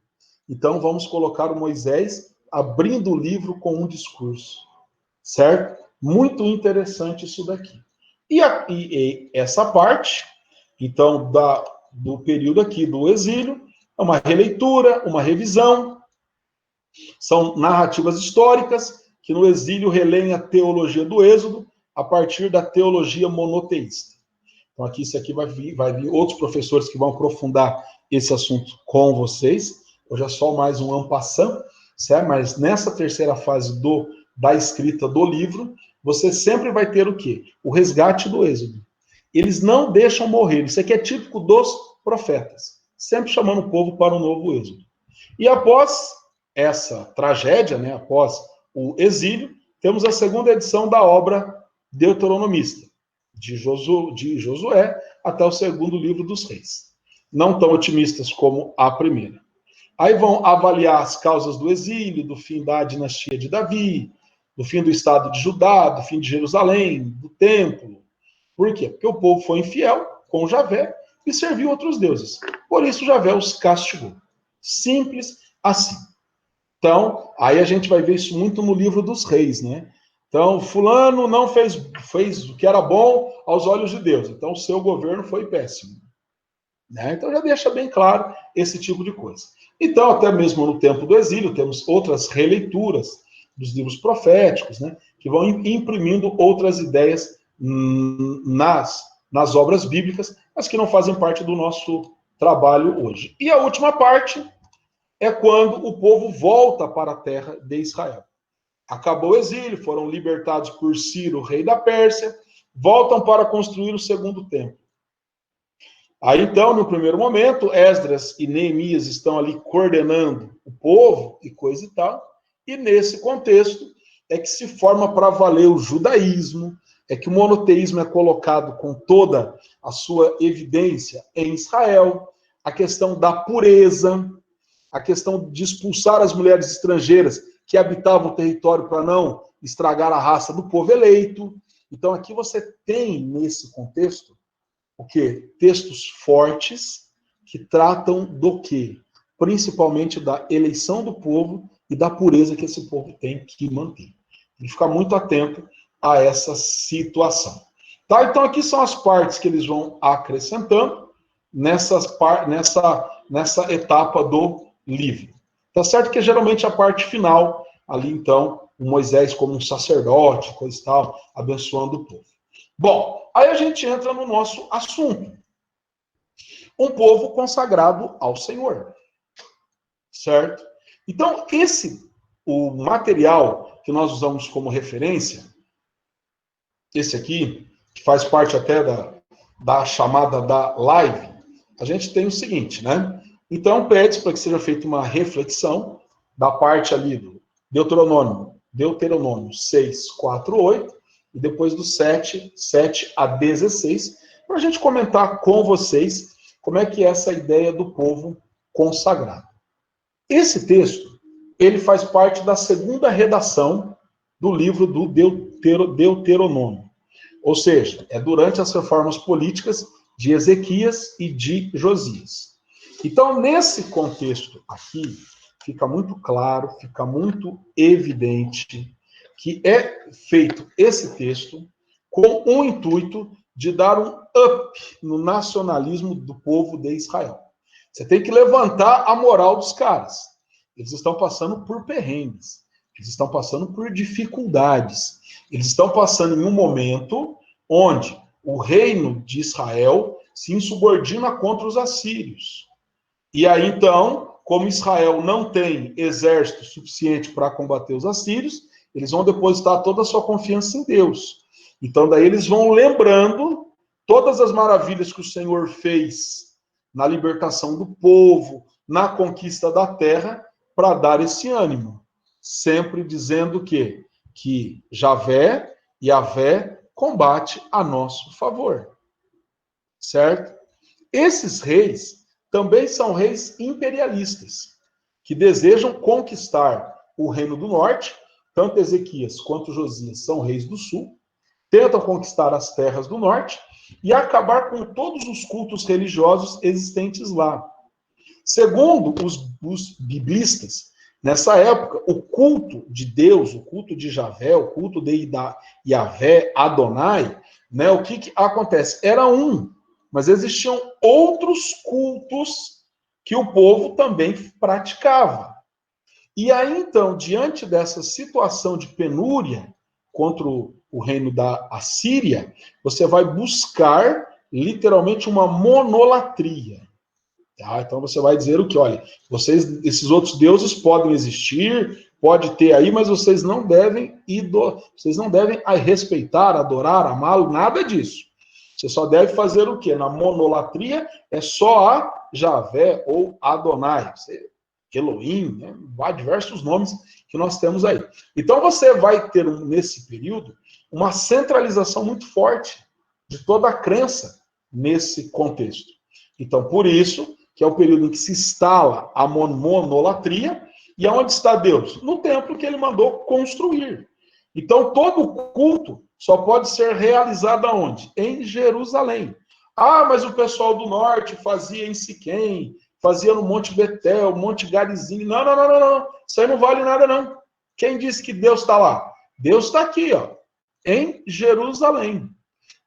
Então vamos colocar o Moisés abrindo o livro com um discurso, certo? Muito interessante isso daqui. E essa parte, então, do período aqui do exílio, é uma releitura, uma revisão, são narrativas históricas que no exílio releem a teologia do êxodo a partir da teologia monoteísta. Então aqui, isso aqui vai vir outros professores que vão aprofundar esse assunto com vocês. Hoje é só mais um en passant, certo? Mas nessa terceira fase da escrita do livro, você sempre vai ter o quê? O resgate do êxodo. Eles não deixam morrer. Isso aqui é típico dos profetas, sempre chamando o povo para um novo êxodo. E após essa tragédia, né, após o exílio, temos a segunda edição da obra deuteronomista, de Josué até o segundo livro dos reis. Não tão otimistas como a primeira. Aí vão avaliar as causas do exílio, do fim da dinastia de Davi, do fim do estado de Judá, do fim de Jerusalém, do templo. Por quê? Porque o povo foi infiel com Javé e serviu outros deuses. Por isso Javé os castigou. Simples assim. Então, aí a gente vai ver isso muito no livro dos reis, né? Então, fulano não fez o que era bom aos olhos de Deus. Então, o seu governo foi péssimo. Né? Então, já deixa bem claro esse tipo de coisa. Então, até mesmo no tempo do exílio, temos outras releituras dos livros proféticos, né? Que vão imprimindo outras ideias nas obras bíblicas, mas que não fazem parte do nosso trabalho hoje. E a última parte é quando o povo volta para a terra de Israel. Acabou o exílio, foram libertados por Ciro, rei da Pérsia, voltam para construir o segundo templo. Aí então, no primeiro momento, Esdras e Neemias estão ali coordenando o povo e coisa e tal, e nesse contexto é que se forma para valer o judaísmo, é que o monoteísmo é colocado com toda a sua evidência em Israel, a questão da pureza, a questão de expulsar as mulheres estrangeiras que habitavam o território para não estragar a raça do povo eleito. Então aqui você tem, nesse contexto, o quê? Textos fortes que tratam do quê? Principalmente da eleição do povo e da pureza que esse povo tem que manter. Tem que ficar muito atento a essa situação. Tá? Então aqui são as partes que eles vão acrescentando nessa etapa do livro. Tá certo que geralmente a parte final, ali então, o Moisés como um sacerdote, coisa e tal, abençoando o povo. Bom, aí a gente entra no nosso assunto. Um povo consagrado ao Senhor. Certo? Então, o material que nós usamos como referência, esse aqui, que faz parte até da chamada da live, a gente tem o seguinte, né? Então, pede para que seja feita uma reflexão da parte ali do Deuteronômio 6, 4, 8, e depois do 7 a 16, para a gente comentar com vocês como é que é essa ideia do povo consagrado. Esse texto, ele faz parte da segunda redação do livro do Deuteronômio. Ou seja, é durante as reformas políticas de Ezequias e de Josias. Então, nesse contexto aqui, fica muito claro, fica muito evidente que é feito esse texto com o intuito de dar um up no nacionalismo do povo de Israel. Você tem que levantar a moral dos caras. Eles estão passando por perrengues. Eles estão passando por dificuldades. Eles estão passando em um momento onde o reino de Israel se insubordina contra os assírios. E aí, então, como Israel não tem exército suficiente para combater os assírios, eles vão depositar toda a sua confiança em Deus. Então, daí eles vão lembrando todas as maravilhas que o Senhor fez na libertação do povo, na conquista da terra, para dar esse ânimo. Sempre dizendo que Yahvé combate a nosso favor. Certo? Esses reis também são reis imperialistas, que desejam conquistar o reino do norte. Tanto Ezequias quanto Josias são reis do sul, tentam conquistar as terras do norte e acabar com todos os cultos religiosos existentes lá. Segundo os biblistas, nessa época, o culto de Deus, o culto de Javé, o culto de Yahvé, Adonai, né, o que acontece? Era um, mas existiam outros cultos que o povo também praticava. E aí, então, diante dessa situação de penúria contra o reino da Assíria, você vai buscar, literalmente, uma monolatria. Tá? Então, você vai dizer o que? Olha, esses outros deuses podem existir, pode ter aí, mas vocês não devem respeitar, adorar, amá-lo, nada disso. Você só deve fazer o quê? Na monolatria, é só a Javé ou Adonai. Elohim, né? Há diversos nomes que nós temos aí. Então você vai ter, nesse período, uma centralização muito forte de toda a crença nesse contexto. Então, por isso, que é o período em que se instala a monolatria, e aonde está Deus? No templo que ele mandou construir. Então, todo o culto só pode ser realizado aonde? Em Jerusalém. Ah, mas o pessoal do norte fazia em Siquém, fazia no Monte Betel, Monte Garizim. Não. Isso aí não vale nada, não. Quem disse que Deus está lá? Deus está aqui, ó, em Jerusalém.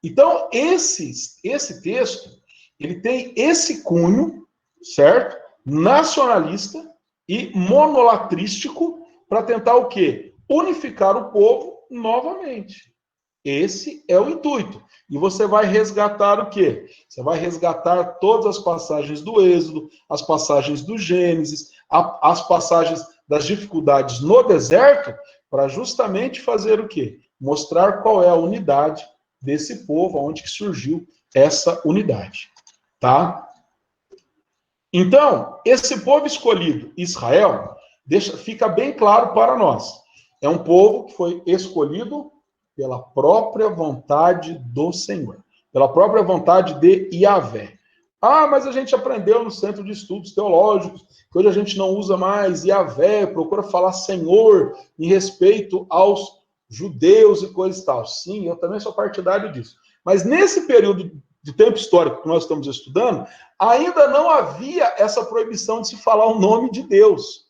Então, esse texto, ele tem esse cunho, certo? Nacionalista e monolatrístico para tentar o quê? Unificar o povo novamente. Esse é o intuito. E você vai resgatar o quê? Você vai resgatar todas as passagens do Êxodo, as passagens do Gênesis, as passagens das dificuldades no deserto, para justamente fazer o quê? Mostrar qual é a unidade desse povo, onde que surgiu essa unidade. Tá? Então, esse povo escolhido, Israel, fica bem claro para nós. É um povo que foi escolhido pela própria vontade do Senhor, pela própria vontade de Yahvé. Ah, mas a gente aprendeu no Centro de Estudos Teológicos que hoje a gente não usa mais Yahvé, procura falar Senhor em respeito aos judeus e coisa e tal. Sim, eu também sou partidário disso. Mas nesse período do tempo histórico que nós estamos estudando, ainda não havia essa proibição de se falar o nome de Deus.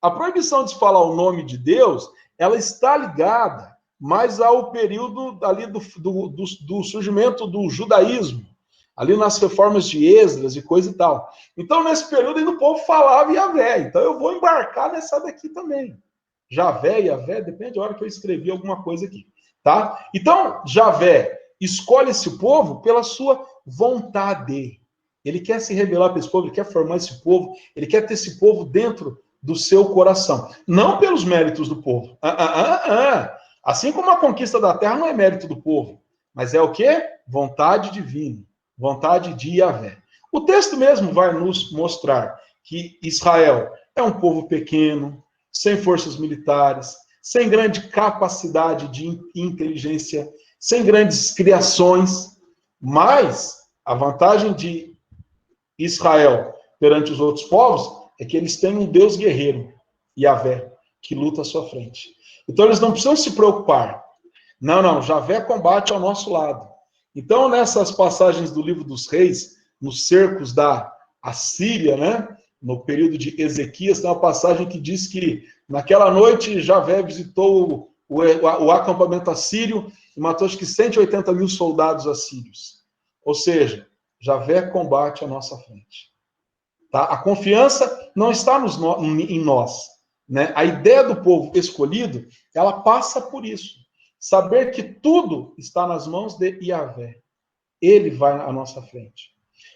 A proibição de se falar o nome de Deus, ela está ligada mais ao período ali do surgimento do judaísmo, ali nas reformas de Esdras e coisa e tal. Então, nesse período ainda o povo falava Yahvé. Então, eu vou embarcar nessa daqui também. Javé, Yahvé, depende da hora que eu escrevi alguma coisa aqui, tá? Então, Javé escolhe esse povo pela sua vontade. Ele quer se revelar para esse povo, ele quer formar esse povo, ele quer ter esse povo dentro do seu coração. Não pelos méritos do povo. Assim como a conquista da terra não é mérito do povo, mas é o quê? Vontade divina, vontade de Yahvé. O texto mesmo vai nos mostrar que Israel é um povo pequeno, sem forças militares, sem grande capacidade de inteligência, sem grandes criações, mas a vantagem de Israel perante os outros povos é que eles têm um Deus guerreiro, Yahvé, que luta à sua frente. Então eles não precisam se preocupar. Não, Yahvé combate ao nosso lado. Então, nessas passagens do livro dos reis, nos cercos da Assíria, né, no período de Ezequias, tem uma passagem que diz que naquela noite Yahvé visitou o acampamento assírio e matou acho que 180 mil soldados assírios. Ou seja, Yahvé combate à nossa frente. Tá? A confiança não está em nós. Né? A ideia do povo escolhido, ela passa por isso. Saber que tudo está nas mãos de Yahvé. Ele vai à nossa frente.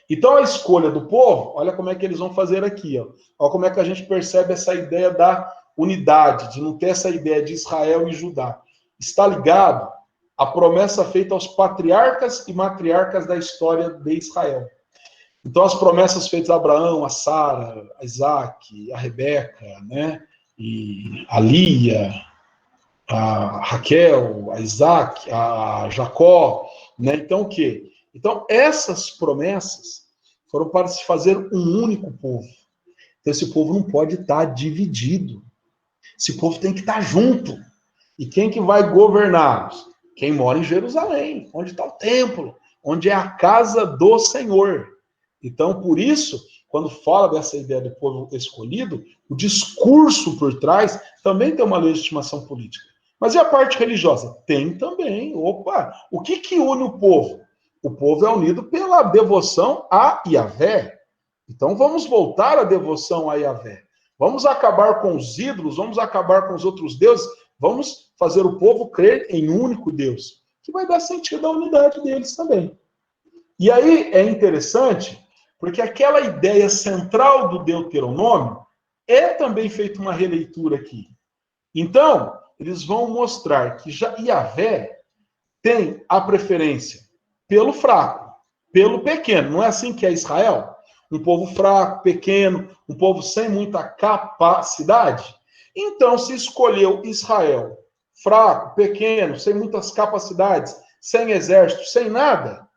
Então, a escolha do povo, olha como é que eles vão fazer aqui. Ó. Olha como é que a gente percebe essa ideia da unidade, de não ter essa ideia de Israel e Judá. Está ligado à promessa feita aos patriarcas e matriarcas da história de Israel. Então, as promessas feitas a Abraão, a Sara, a Isaac, a Rebeca, né? E a Lia, a Raquel, a Isaac, a Jacó, né? Então, o quê? Então, essas promessas foram para se fazer um único povo. Então, esse povo não pode estar dividido. Esse povo tem que estar junto. E quem que vai governá-los? Quem mora em Jerusalém, onde está o templo, onde é a casa do Senhor. Então, por isso, quando fala dessa ideia do povo escolhido, o discurso por trás também tem uma legitimação política. Mas e a parte religiosa? Tem também. Opa! O que une o povo? O povo é unido pela devoção a Yahvé. Então, vamos voltar à devoção a Yahvé. Vamos acabar com os ídolos, vamos acabar com os outros deuses, vamos fazer o povo crer em um único Deus, que vai dar sentido à unidade deles também. E aí é interessante, porque aquela ideia central do Deuteronômio é também feita uma releitura aqui. Então, eles vão mostrar que Yahvé tem a preferência pelo fraco, pelo pequeno. Não é assim que é Israel? Um povo fraco, pequeno, um povo sem muita capacidade. Então, se escolheu Israel fraco, pequeno, sem muitas capacidades, sem exército, sem nada,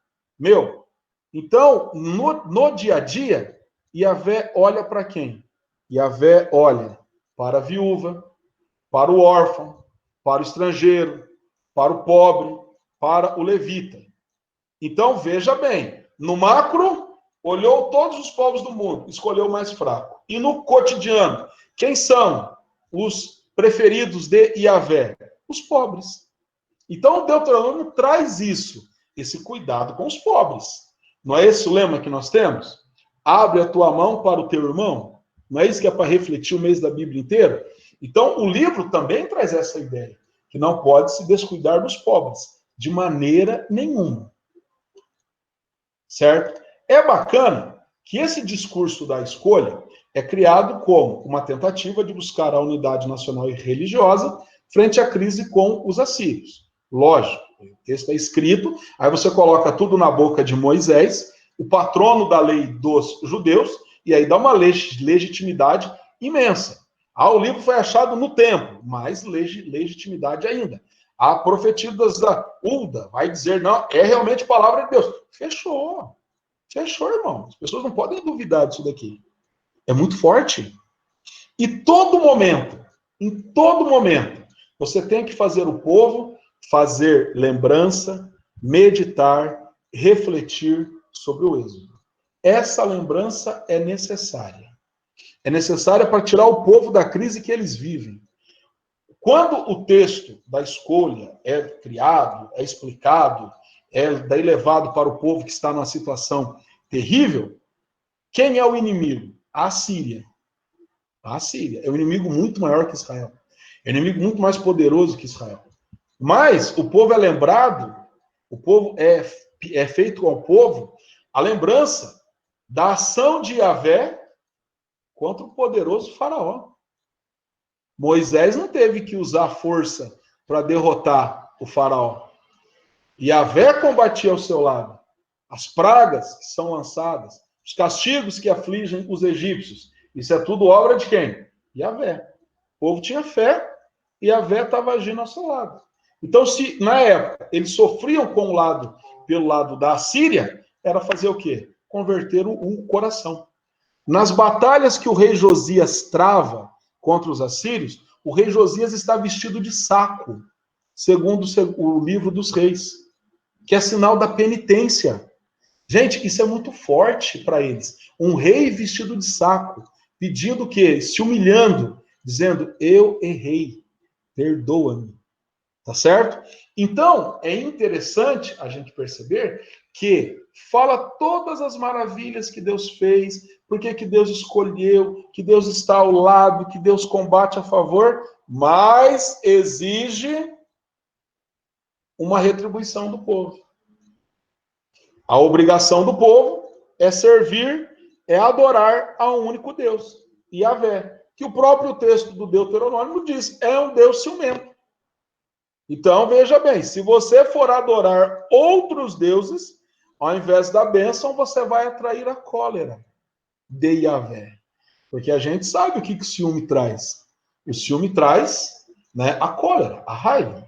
então, no dia a dia, Yahvé olha para quem? Yahvé olha para a viúva, para o órfão, para o estrangeiro, para o pobre, para o levita. Então, veja bem, no macro, olhou todos os povos do mundo, escolheu o mais fraco. E no cotidiano, quem são os preferidos de Yahvé? Os pobres. Então, o Deuteronômio traz isso, esse cuidado com os pobres. Não é esse o lema que nós temos? Abre a tua mão para o teu irmão. Não é isso que é para refletir o mês da Bíblia inteira? Então, o livro também traz essa ideia, que não pode se descuidar dos pobres, de maneira nenhuma. Certo? É bacana que esse discurso da escolha é criado como uma tentativa de buscar a unidade nacional e religiosa frente à crise com os assírios. Lógico, o texto é escrito, aí você coloca tudo na boca de Moisés, o patrono da lei dos judeus, e aí dá uma legitimidade imensa. O livro foi achado no templo, mais legitimidade ainda. A profetia da Ulda vai dizer, não, é realmente palavra de Deus. Fechou, irmão. As pessoas não podem duvidar disso daqui. É muito forte. E em todo momento, você tem que fazer o povo fazer lembrança, meditar refletir sobre o Êxodo. Essa lembrança é necessária. É necessária para tirar o povo da crise que eles vivem. Quando o texto da escolha é criado, é explicado, é daí levado para o povo que está numa situação terrível, quem é o inimigo? A Assíria. A Assíria é um inimigo muito maior que Israel. É um inimigo muito mais poderoso que Israel. Mas o povo é lembrado, o povo é feito ao povo a lembrança da ação de Yahvé contra o poderoso faraó. Moisés não teve que usar força para derrotar o faraó. Yahvé combatia ao seu lado. As pragas que são lançadas, os castigos que afligem os egípcios, isso é tudo obra de quem? Yahvé. O povo tinha fé e Yahvé estava agindo ao seu lado. Então, se na época eles sofriam pelo lado da Assíria, era fazer o quê? Converter o coração. Nas batalhas que o rei Josias trava contra os assírios, o rei Josias está vestido de saco, segundo o livro dos reis, que é sinal da penitência. Gente, isso é muito forte para eles. Um rei vestido de saco, pedindo o quê? Se humilhando, dizendo, eu errei, perdoa-me. Tá certo? Então, é interessante a gente perceber que fala todas as maravilhas que Deus fez, porque que Deus escolheu, que Deus está ao lado, que Deus combate a favor, mas exige uma retribuição do povo. A obrigação do povo é servir, é adorar a um único Deus, Yahvé, que o próprio texto do Deuteronômio diz, é um Deus ciumento. Então, veja bem, se você for adorar outros deuses, ao invés da bênção, você vai atrair a cólera de Yahvé. Porque a gente sabe o que o ciúme traz. O ciúme traz, né, a cólera, a raiva.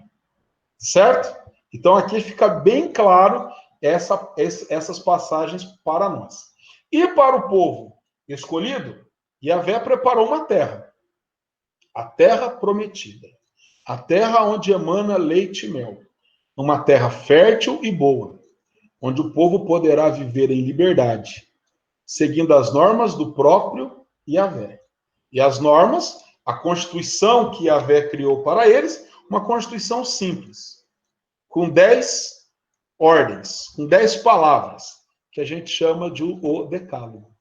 Certo? Então, aqui fica bem claro essas passagens para nós. E para o povo escolhido, Yahvé preparou uma terra. A terra prometida. A terra onde emana leite e mel. Uma terra fértil e boa, onde o povo poderá viver em liberdade, seguindo as normas do próprio Yahvé. E as normas, a constituição que Yahvé criou para eles, uma constituição simples, com 10 ordens, com 10 palavras, que a gente chama de o Decálogo.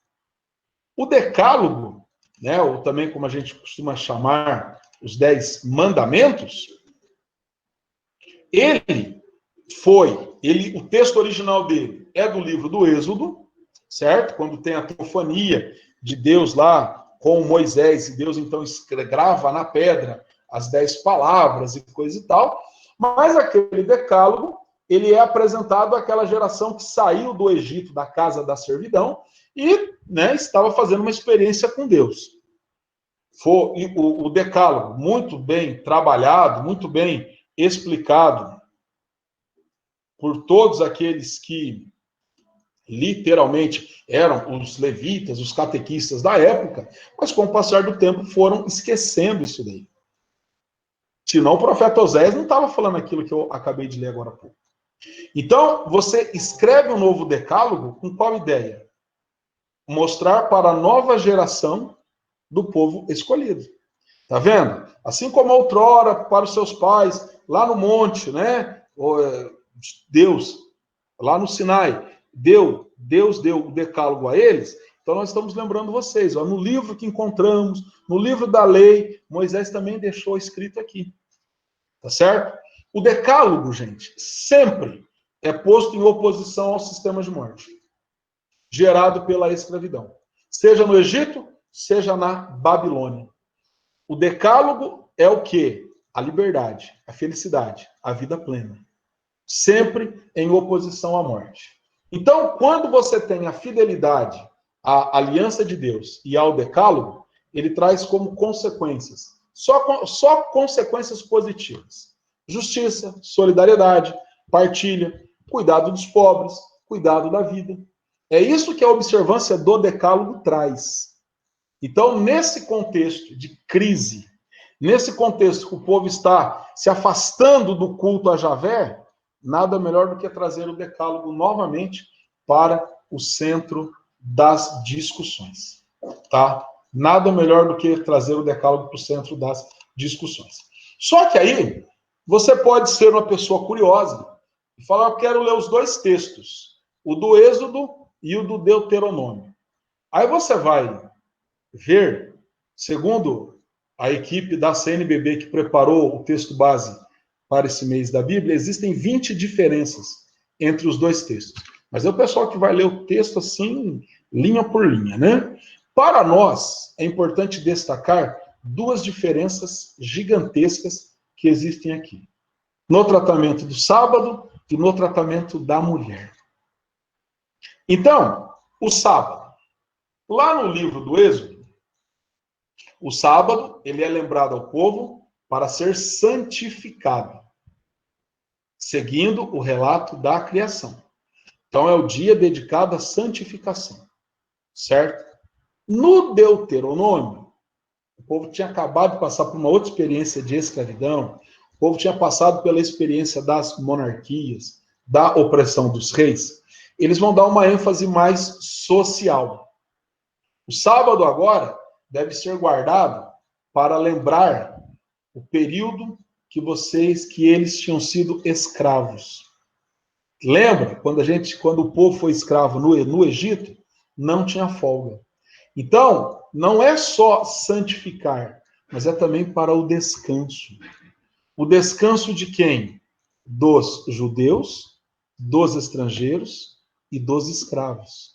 O Decálogo, né, ou também como a gente costuma chamar os 10 mandamentos, o texto original dele é do livro do Êxodo, certo? Quando tem a teofania de Deus lá com Moisés, e Deus então grava na pedra as 10 palavras e coisa e tal, mas aquele decálogo, ele é apresentado àquela geração que saiu do Egito, da casa da servidão, e, né, estava fazendo uma experiência com Deus. O decálogo, muito bem trabalhado, muito bem explicado por todos aqueles que literalmente eram os levitas, os catequistas da época, mas com o passar do tempo foram esquecendo isso daí. Senão o profeta Oséias não estava falando aquilo que eu acabei de ler agora há pouco. Então, você escreve um novo decálogo com qual ideia? Mostrar para a nova geração do povo escolhido. Tá vendo? Assim como outrora para os seus pais, lá no monte, né? Deus, lá no Sinai, Deus deu o decálogo a eles, então nós estamos lembrando vocês, ó, no livro que encontramos, no livro da lei, Moisés também deixou escrito aqui. Tá certo? O decálogo, gente, sempre é posto em oposição ao sistema de morte, gerado pela escravidão. Seja no Egito, seja na Babilônia. O decálogo é o quê? A liberdade, a felicidade, a vida plena. Sempre em oposição à morte. Então, quando você tem a fidelidade à aliança de Deus e ao decálogo, ele traz como consequências, só consequências positivas. Justiça, solidariedade, partilha, cuidado dos pobres, cuidado da vida. É isso que a observância do decálogo traz. Então, nesse contexto de crise, nesse contexto que o povo está se afastando do culto a Yahvé, nada melhor do que trazer o decálogo novamente para o centro das discussões, tá? Nada melhor do que trazer o decálogo para o centro das discussões. Só que aí, você pode ser uma pessoa curiosa e falar, eu quero ler os dois textos, o do Êxodo e o do Deuteronômio. Aí você vai ver, segundo a equipe da CNBB que preparou o texto base para esse mês da Bíblia, existem 20 diferenças entre os dois textos. Mas é o pessoal que vai ler o texto assim, linha por linha, né? Para nós, é importante destacar duas diferenças gigantescas que existem aqui. No tratamento do sábado e no tratamento da mulher. Então, o sábado. Lá no livro do Êxodo, o sábado, ele é lembrado ao povo para ser santificado, seguindo o relato da criação. Então, é o dia dedicado à santificação, certo? No Deuteronômio, o povo tinha acabado de passar por uma outra experiência de escravidão, o povo tinha passado pela experiência das monarquias, da opressão dos reis. Eles vão dar uma ênfase mais social. O sábado agora deve ser guardado para lembrar o período que eles tinham sido escravos. Lembra quando o povo foi escravo no Egito, não tinha folga. Então, não é só santificar, mas é também para o descanso. O descanso de quem? Dos judeus, dos estrangeiros e dos escravos.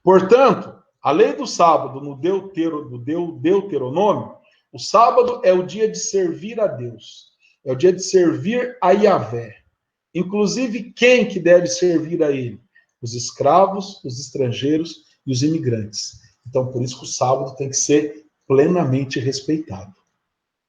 Portanto, a lei do sábado no Deuteronômio, o sábado é o dia de servir a Deus, é o dia de servir a Yahvé. Inclusive, quem que deve servir a ele? Os escravos, os estrangeiros e os imigrantes. Então, por isso que o sábado tem que ser plenamente respeitado.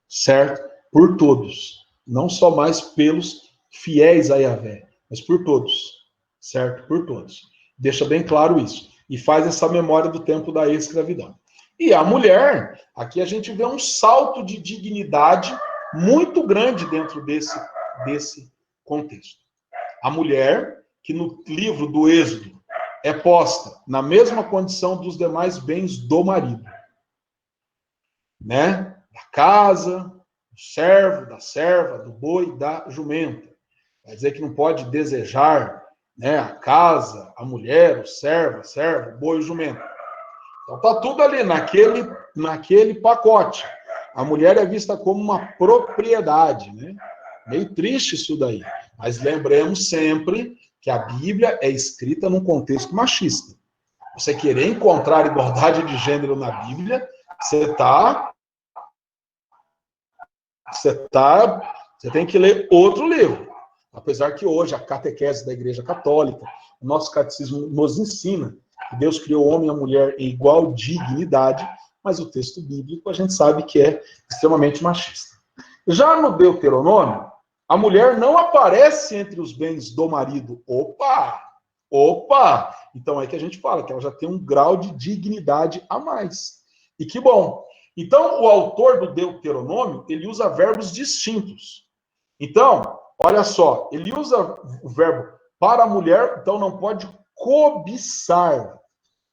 Certo? Por todos. Não só mais pelos fiéis a Yahvé, mas por todos. Certo? Por todos. Deixa bem claro isso. E faz essa memória do tempo da escravidão. E a mulher, aqui a gente vê um salto de dignidade muito grande dentro desse contexto. A mulher, que no livro do Êxodo é posta na mesma condição dos demais bens do marido, né? Da casa, do servo, da serva, do boi, da jumenta. Quer dizer que não pode desejar, né, a casa, a mulher, o servo, a serva, o boi e o jumento. Então tá tudo ali naquele pacote. A mulher é vista como uma propriedade, né? Meio triste isso daí. Mas lembremos sempre que a Bíblia é escrita num contexto machista. Você querer encontrar igualdade de gênero na Bíblia, você tem que ler outro livro. Apesar que hoje a catequese da Igreja Católica, o nosso catecismo nos ensina que Deus criou o homem e a mulher em igual dignidade, mas o texto bíblico a gente sabe que é extremamente machista. Já no Deuteronômio, a mulher não aparece entre os bens do marido. Opa! Então é que a gente fala que ela já tem um grau de dignidade a mais. E que bom. Então, o autor do Deuteronômio, ele usa verbos distintos. Então, olha só, ele usa o verbo para a mulher, então não pode cobiçar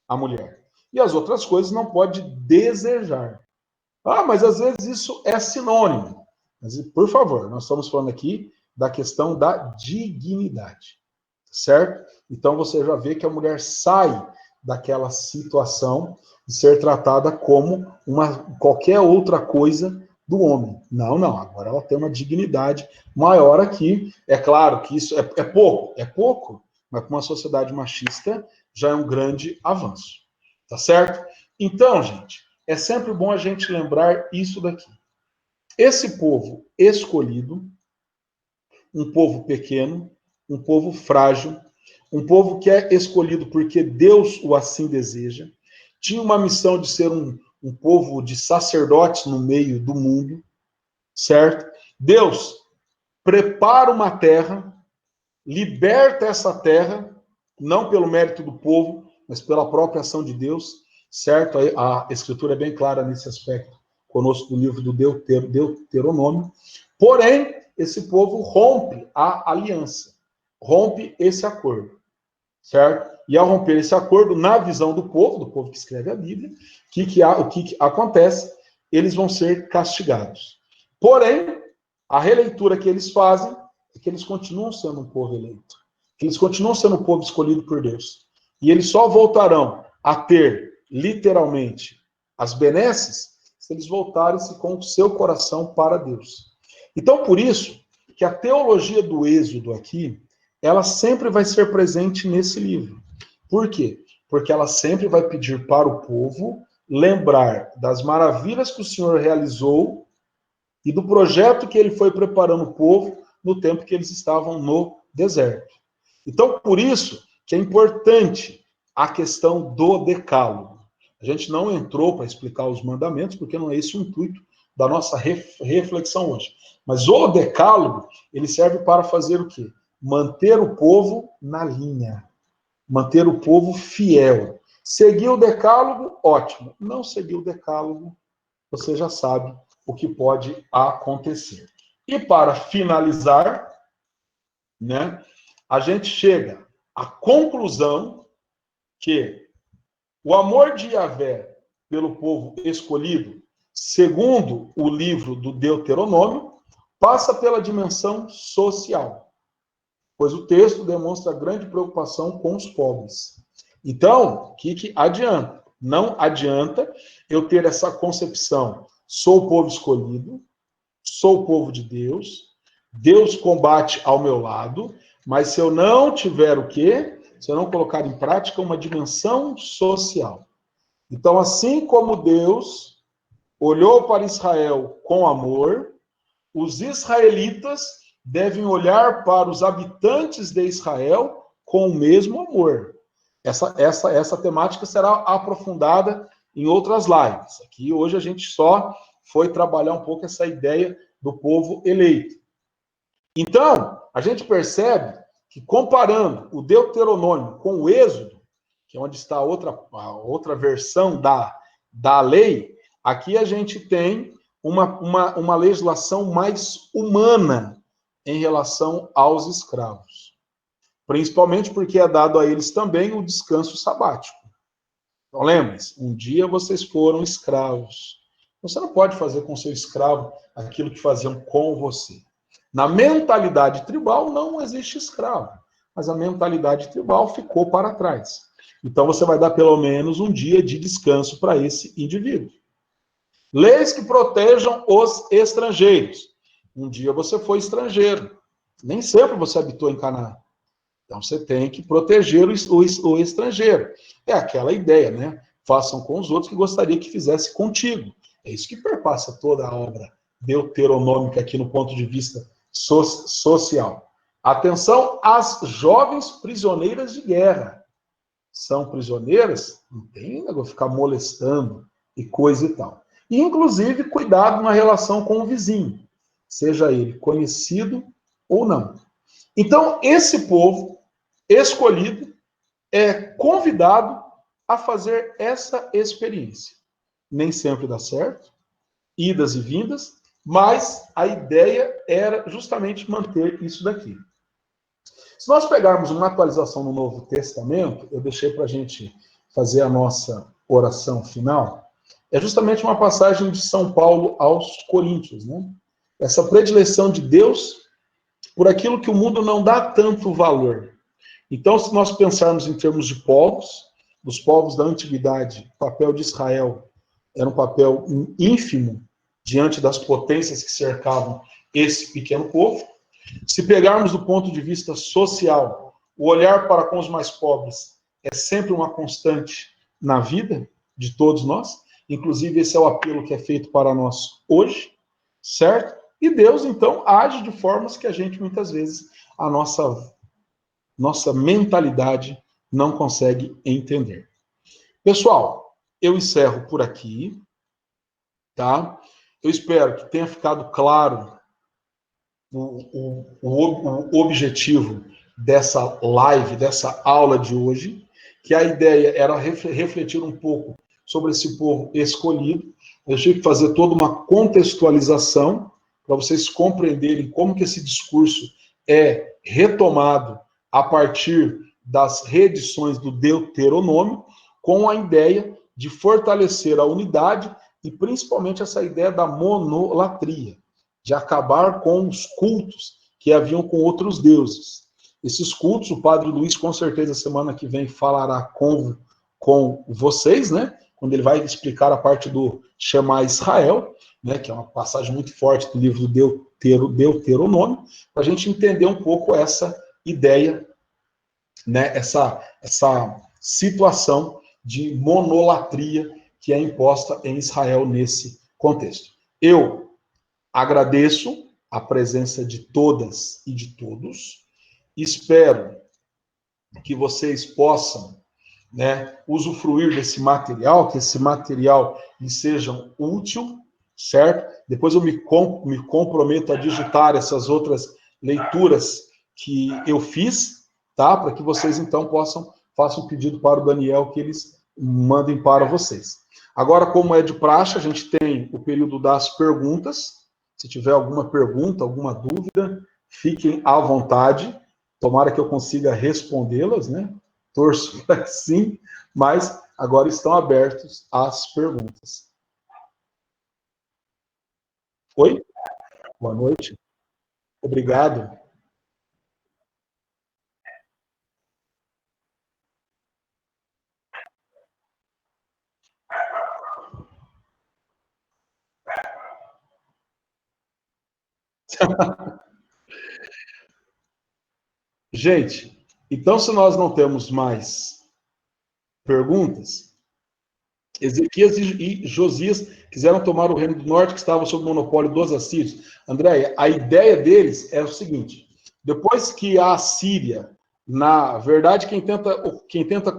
a mulher. E as outras coisas não pode desejar. Ah, mas às vezes isso é sinônimo. Mas, por favor, nós estamos falando aqui da questão da dignidade, certo? Então você já vê que a mulher sai daquela situação de ser tratada como qualquer outra coisa do homem. Não, agora ela tem uma dignidade maior aqui. É claro que isso é pouco, mas para uma sociedade machista já é um grande avanço, tá certo? Então, gente, é sempre bom a gente lembrar isso daqui. Esse povo escolhido, um povo pequeno, um povo frágil, um povo que é escolhido porque Deus o assim deseja, tinha uma missão de ser um povo de sacerdotes no meio do mundo, certo? Deus prepara uma terra, liberta essa terra, não pelo mérito do povo, mas pela própria ação de Deus, certo? A Escritura é bem clara nesse aspecto conosco do livro do Deuteronômio. Porém, esse povo rompe a aliança. rompe esse acordo, certo? E ao romper esse acordo, na visão do povo que escreve a Bíblia, o que acontece? Eles vão ser castigados. Porém, a releitura que eles fazem é que eles continuam sendo um povo eleito, que eles continuam sendo um povo escolhido por Deus. E eles só voltarão a ter, literalmente, as benesses se eles voltarem-se com o seu coração para Deus. Então, por isso, que a teologia do Êxodo aqui, ela sempre vai ser presente nesse livro. Por quê? Porque ela sempre vai pedir para o povo lembrar das maravilhas que o Senhor realizou e do projeto que ele foi preparando o povo no tempo que eles estavam no deserto. Então, por isso que é importante a questão do decálogo. A gente não entrou para explicar os mandamentos, porque não é esse o intuito da nossa reflexão hoje. Mas o decálogo, ele serve para fazer o quê? Manter o povo na linha. Manter o povo fiel. Seguir o decálogo, ótimo. Não seguir o decálogo, você já sabe o que pode acontecer. E para finalizar, né, a gente chega à conclusão que o amor de Yahvé pelo povo escolhido, segundo o livro do Deuteronômio, passa pela dimensão social, pois o texto demonstra grande preocupação com os pobres. Então, o que adianta? Não adianta eu ter essa concepção, sou o povo escolhido, sou o povo de Deus, Deus combate ao meu lado, mas se eu não tiver o quê? Se eu não colocar em prática uma dimensão social. Então, assim como Deus olhou para Israel com amor, os israelitas devem olhar para os habitantes de Israel com o mesmo amor. Essa temática será aprofundada em outras lives. Aqui hoje a gente só foi trabalhar um pouco essa ideia do povo eleito. Então, a gente percebe que comparando o Deuteronômio com o Êxodo, que é onde está a outra versão da lei, aqui a gente tem uma legislação mais humana em relação aos escravos. Principalmente porque é dado a eles também o descanso sabático. Então, lembre-se, um dia vocês foram escravos. Você não pode fazer com seu escravo aquilo que faziam com você. Na mentalidade tribal não existe escravo, mas a mentalidade tribal ficou para trás. Então você vai dar pelo menos um dia de descanso para esse indivíduo. Leis que protejam os estrangeiros. Um dia você foi estrangeiro. Nem sempre você habitou em Canaã. Então você tem que proteger o estrangeiro. É aquela ideia, né? Façam com os outros que gostaria que fizesse contigo. É isso que perpassa toda a obra deuteronômica aqui no ponto de vista social. Atenção às jovens prisioneiras de guerra. São prisioneiras, não tem negócio de ficar molestando e coisa e tal. E, inclusive, cuidado na relação com o vizinho, seja ele conhecido ou não. Então, esse povo escolhido é convidado a fazer essa experiência. Nem sempre dá certo, idas e vindas, mas a ideia era justamente manter isso daqui. Se nós pegarmos uma atualização no Novo Testamento, eu deixei para a gente fazer a nossa oração final, é justamente uma passagem de São Paulo aos Coríntios, né? Essa predileção de Deus por aquilo que o mundo não dá tanto valor. Então, se nós pensarmos em termos de povos, dos povos da antiguidade, o papel de Israel era um papel ínfimo diante das potências que cercavam esse pequeno povo. Se pegarmos do ponto de vista social, o olhar para com os mais pobres é sempre uma constante na vida de todos nós. Inclusive, esse é o apelo que é feito para nós hoje, certo? E Deus, então, age de formas que a gente, muitas vezes, a nossa mentalidade não consegue entender. Pessoal, eu encerro por aqui, tá? Eu espero que tenha ficado claro o objetivo dessa live, dessa aula de hoje, que a ideia era refletir um pouco sobre esse povo escolhido. Eu tive que fazer toda uma contextualização para vocês compreenderem como que esse discurso é retomado a partir das reedições do Deuteronômio, com a ideia de fortalecer a unidade e principalmente essa ideia da monolatria, de acabar com os cultos que haviam com outros deuses. Esses cultos, o Padre Luiz, com certeza, semana que vem, falará com vocês, né? Quando ele vai explicar a parte do Shema Israel, né? Que é uma passagem muito forte do livro do Deuteronômio, para a gente entender um pouco essa ideia, né? Essa situação de monolatria que é imposta em Israel nesse contexto. Eu agradeço a presença de todas e de todos. Espero que vocês possam, né, usufruir desse material, que esse material lhes seja útil, certo? Depois eu me comprometo a digitar essas outras leituras que eu fiz, tá? Para que vocês, então, façam um pedido para o Daniel que eles mandem para vocês. Agora, como é de praxe, a gente tem o período das perguntas. Se tiver alguma pergunta, alguma dúvida, fiquem à vontade. Tomara que eu consiga respondê-las, né? Torço para que sim, mas agora estão abertos as perguntas. Oi? Boa noite. Obrigado. Gente, então se nós não temos mais perguntas, Ezequias e Josias quiseram tomar o reino do norte que estava sob o monopólio dos assírios. Andréia, a ideia deles é o seguinte: depois que a Assíria, na verdade, quem tenta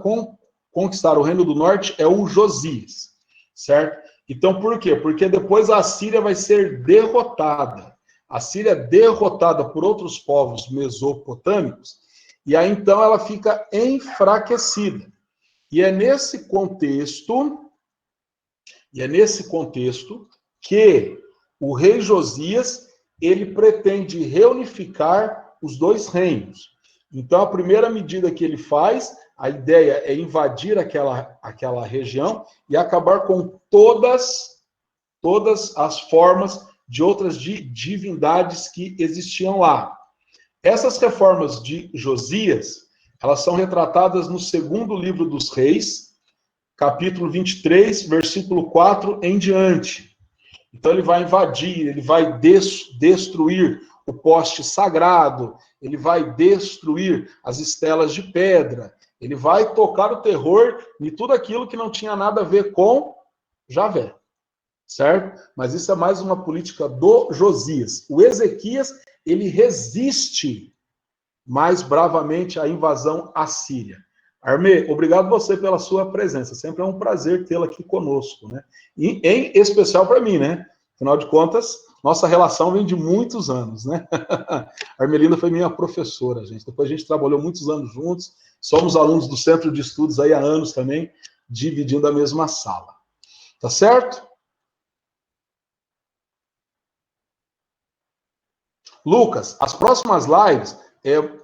conquistar o reino do norte é o Josias, certo? Então, por quê? Porque depois a Assíria vai ser derrotada. A Síria é derrotada por outros povos mesopotâmicos, e aí então ela fica enfraquecida. E é nesse contexto que o rei Josias ele pretende reunificar os dois reinos. Então, a primeira medida que ele faz, a ideia é invadir aquela região e acabar com todas as formas de outras divindades que existiam lá. Essas reformas de Josias, elas são retratadas no segundo livro dos Reis, capítulo 23, versículo 4 em diante. Então ele vai invadir, ele vai destruir o poste sagrado, ele vai destruir as estelas de pedra, ele vai tocar o terror em tudo aquilo que não tinha nada a ver com Javé. Certo? Mas isso é mais uma política do Josias. O Ezequias, ele resiste mais bravamente à invasão assíria. Armê, obrigado você pela sua presença. Sempre é um prazer tê-la aqui conosco, né? E em especial para mim, né? Afinal de contas, nossa relação vem de muitos anos, né? A Armelinda foi minha professora, gente. Depois a gente trabalhou muitos anos juntos. Somos alunos do Centro de Estudos aí há anos também, dividindo a mesma sala. Tá certo? Lucas, as próximas lives,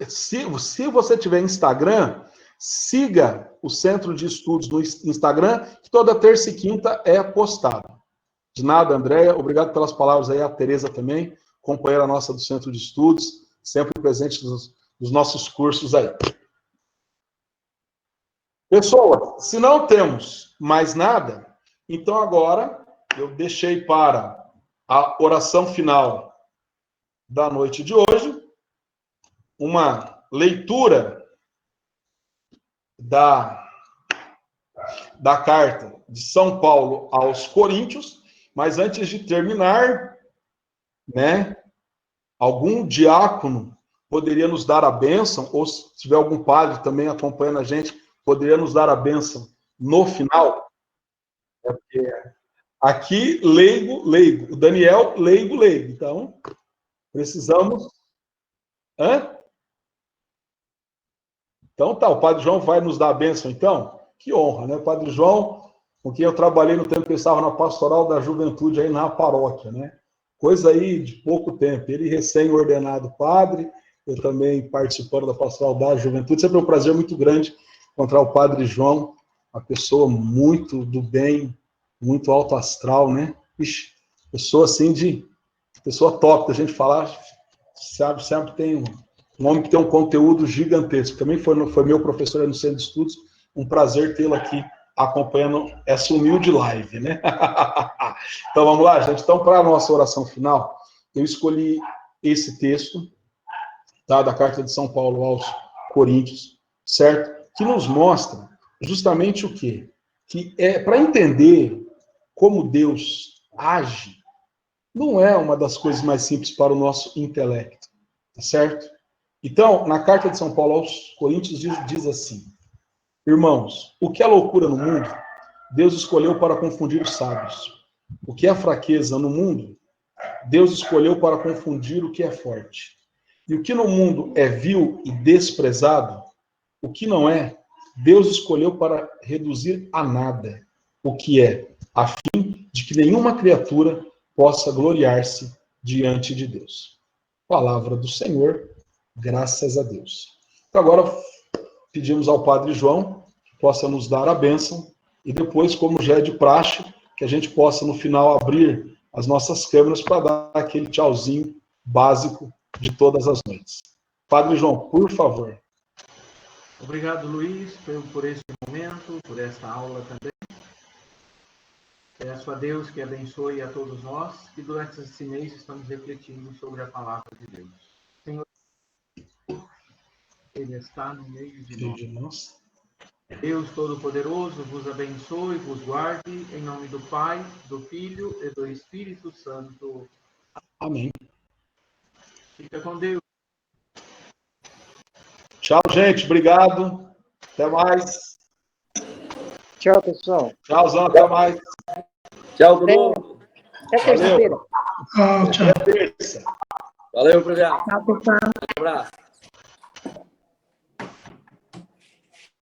se você tiver Instagram, siga o Centro de Estudos no Instagram, que toda terça e quinta é postado. De nada, Andréia, obrigado pelas palavras aí, a Tereza também, companheira nossa do Centro de Estudos, sempre presente nos nossos cursos aí. Pessoas, se não temos mais nada, então agora eu deixei para a oração final da noite de hoje, uma leitura da carta de São Paulo aos Coríntios, mas antes de terminar, né, algum diácono poderia nos dar a bênção, ou se tiver algum padre também acompanhando a gente, poderia nos dar a bênção no final? É porque aqui, leigo. O Daniel, leigo. Então, precisamos... Hã? Então tá, o Padre João vai nos dar a bênção, então? Que honra, né? O Padre João, com quem eu trabalhei no tempo que eu estava na Pastoral da Juventude aí na paróquia, né? Coisa aí de pouco tempo. Ele recém-ordenado padre, eu também participando da Pastoral da Juventude. Sempre é um prazer muito grande encontrar o Padre João, uma pessoa muito do bem, muito alto astral, né? Ixi, pessoa assim pessoa top, da gente falar, sabe, sempre tem um homem que tem um conteúdo gigantesco. Também foi meu professor no Centro de Estudos, um prazer tê-lo aqui acompanhando essa humilde live, né? Então vamos lá, gente. Então, para a nossa oração final, eu escolhi esse texto, tá, da carta de São Paulo aos Coríntios, certo? Que nos mostra justamente o quê? Que é para entender como Deus age, não é uma das coisas mais simples para o nosso intelecto, tá certo? Então, na carta de São Paulo aos Coríntios diz assim: irmãos, o que é loucura no mundo, Deus escolheu para confundir os sábios. O que é fraqueza no mundo, Deus escolheu para confundir o que é forte. E o que no mundo é vil e desprezado, o que não é, Deus escolheu para reduzir a nada o que é, a fim de que nenhuma criatura possa gloriar-se diante de Deus. Palavra do Senhor, graças a Deus. Então agora pedimos ao Padre João que possa nos dar a bênção e depois, como já é de praxe, que a gente possa no final abrir as nossas câmeras para dar aquele tchauzinho básico de todas as noites. Padre João, por favor. Obrigado, Luiz, por esse momento, por esta aula também. Peço a Deus que abençoe a todos nós, que durante esse mês estamos refletindo sobre a palavra de Deus. Senhor, Ele está no meio de nós. Deus Todo-Poderoso vos abençoe, vos guarde, em nome do Pai, do Filho e do Espírito Santo. Amém. Fica com Deus. Tchau, gente. Obrigado. Até mais. Tchau, pessoal. Tchauzão, até mais. Tchau, Bruno. Até terça-feira. Tchau. Valeu, obrigado. Tchau, pessoal. Um abraço.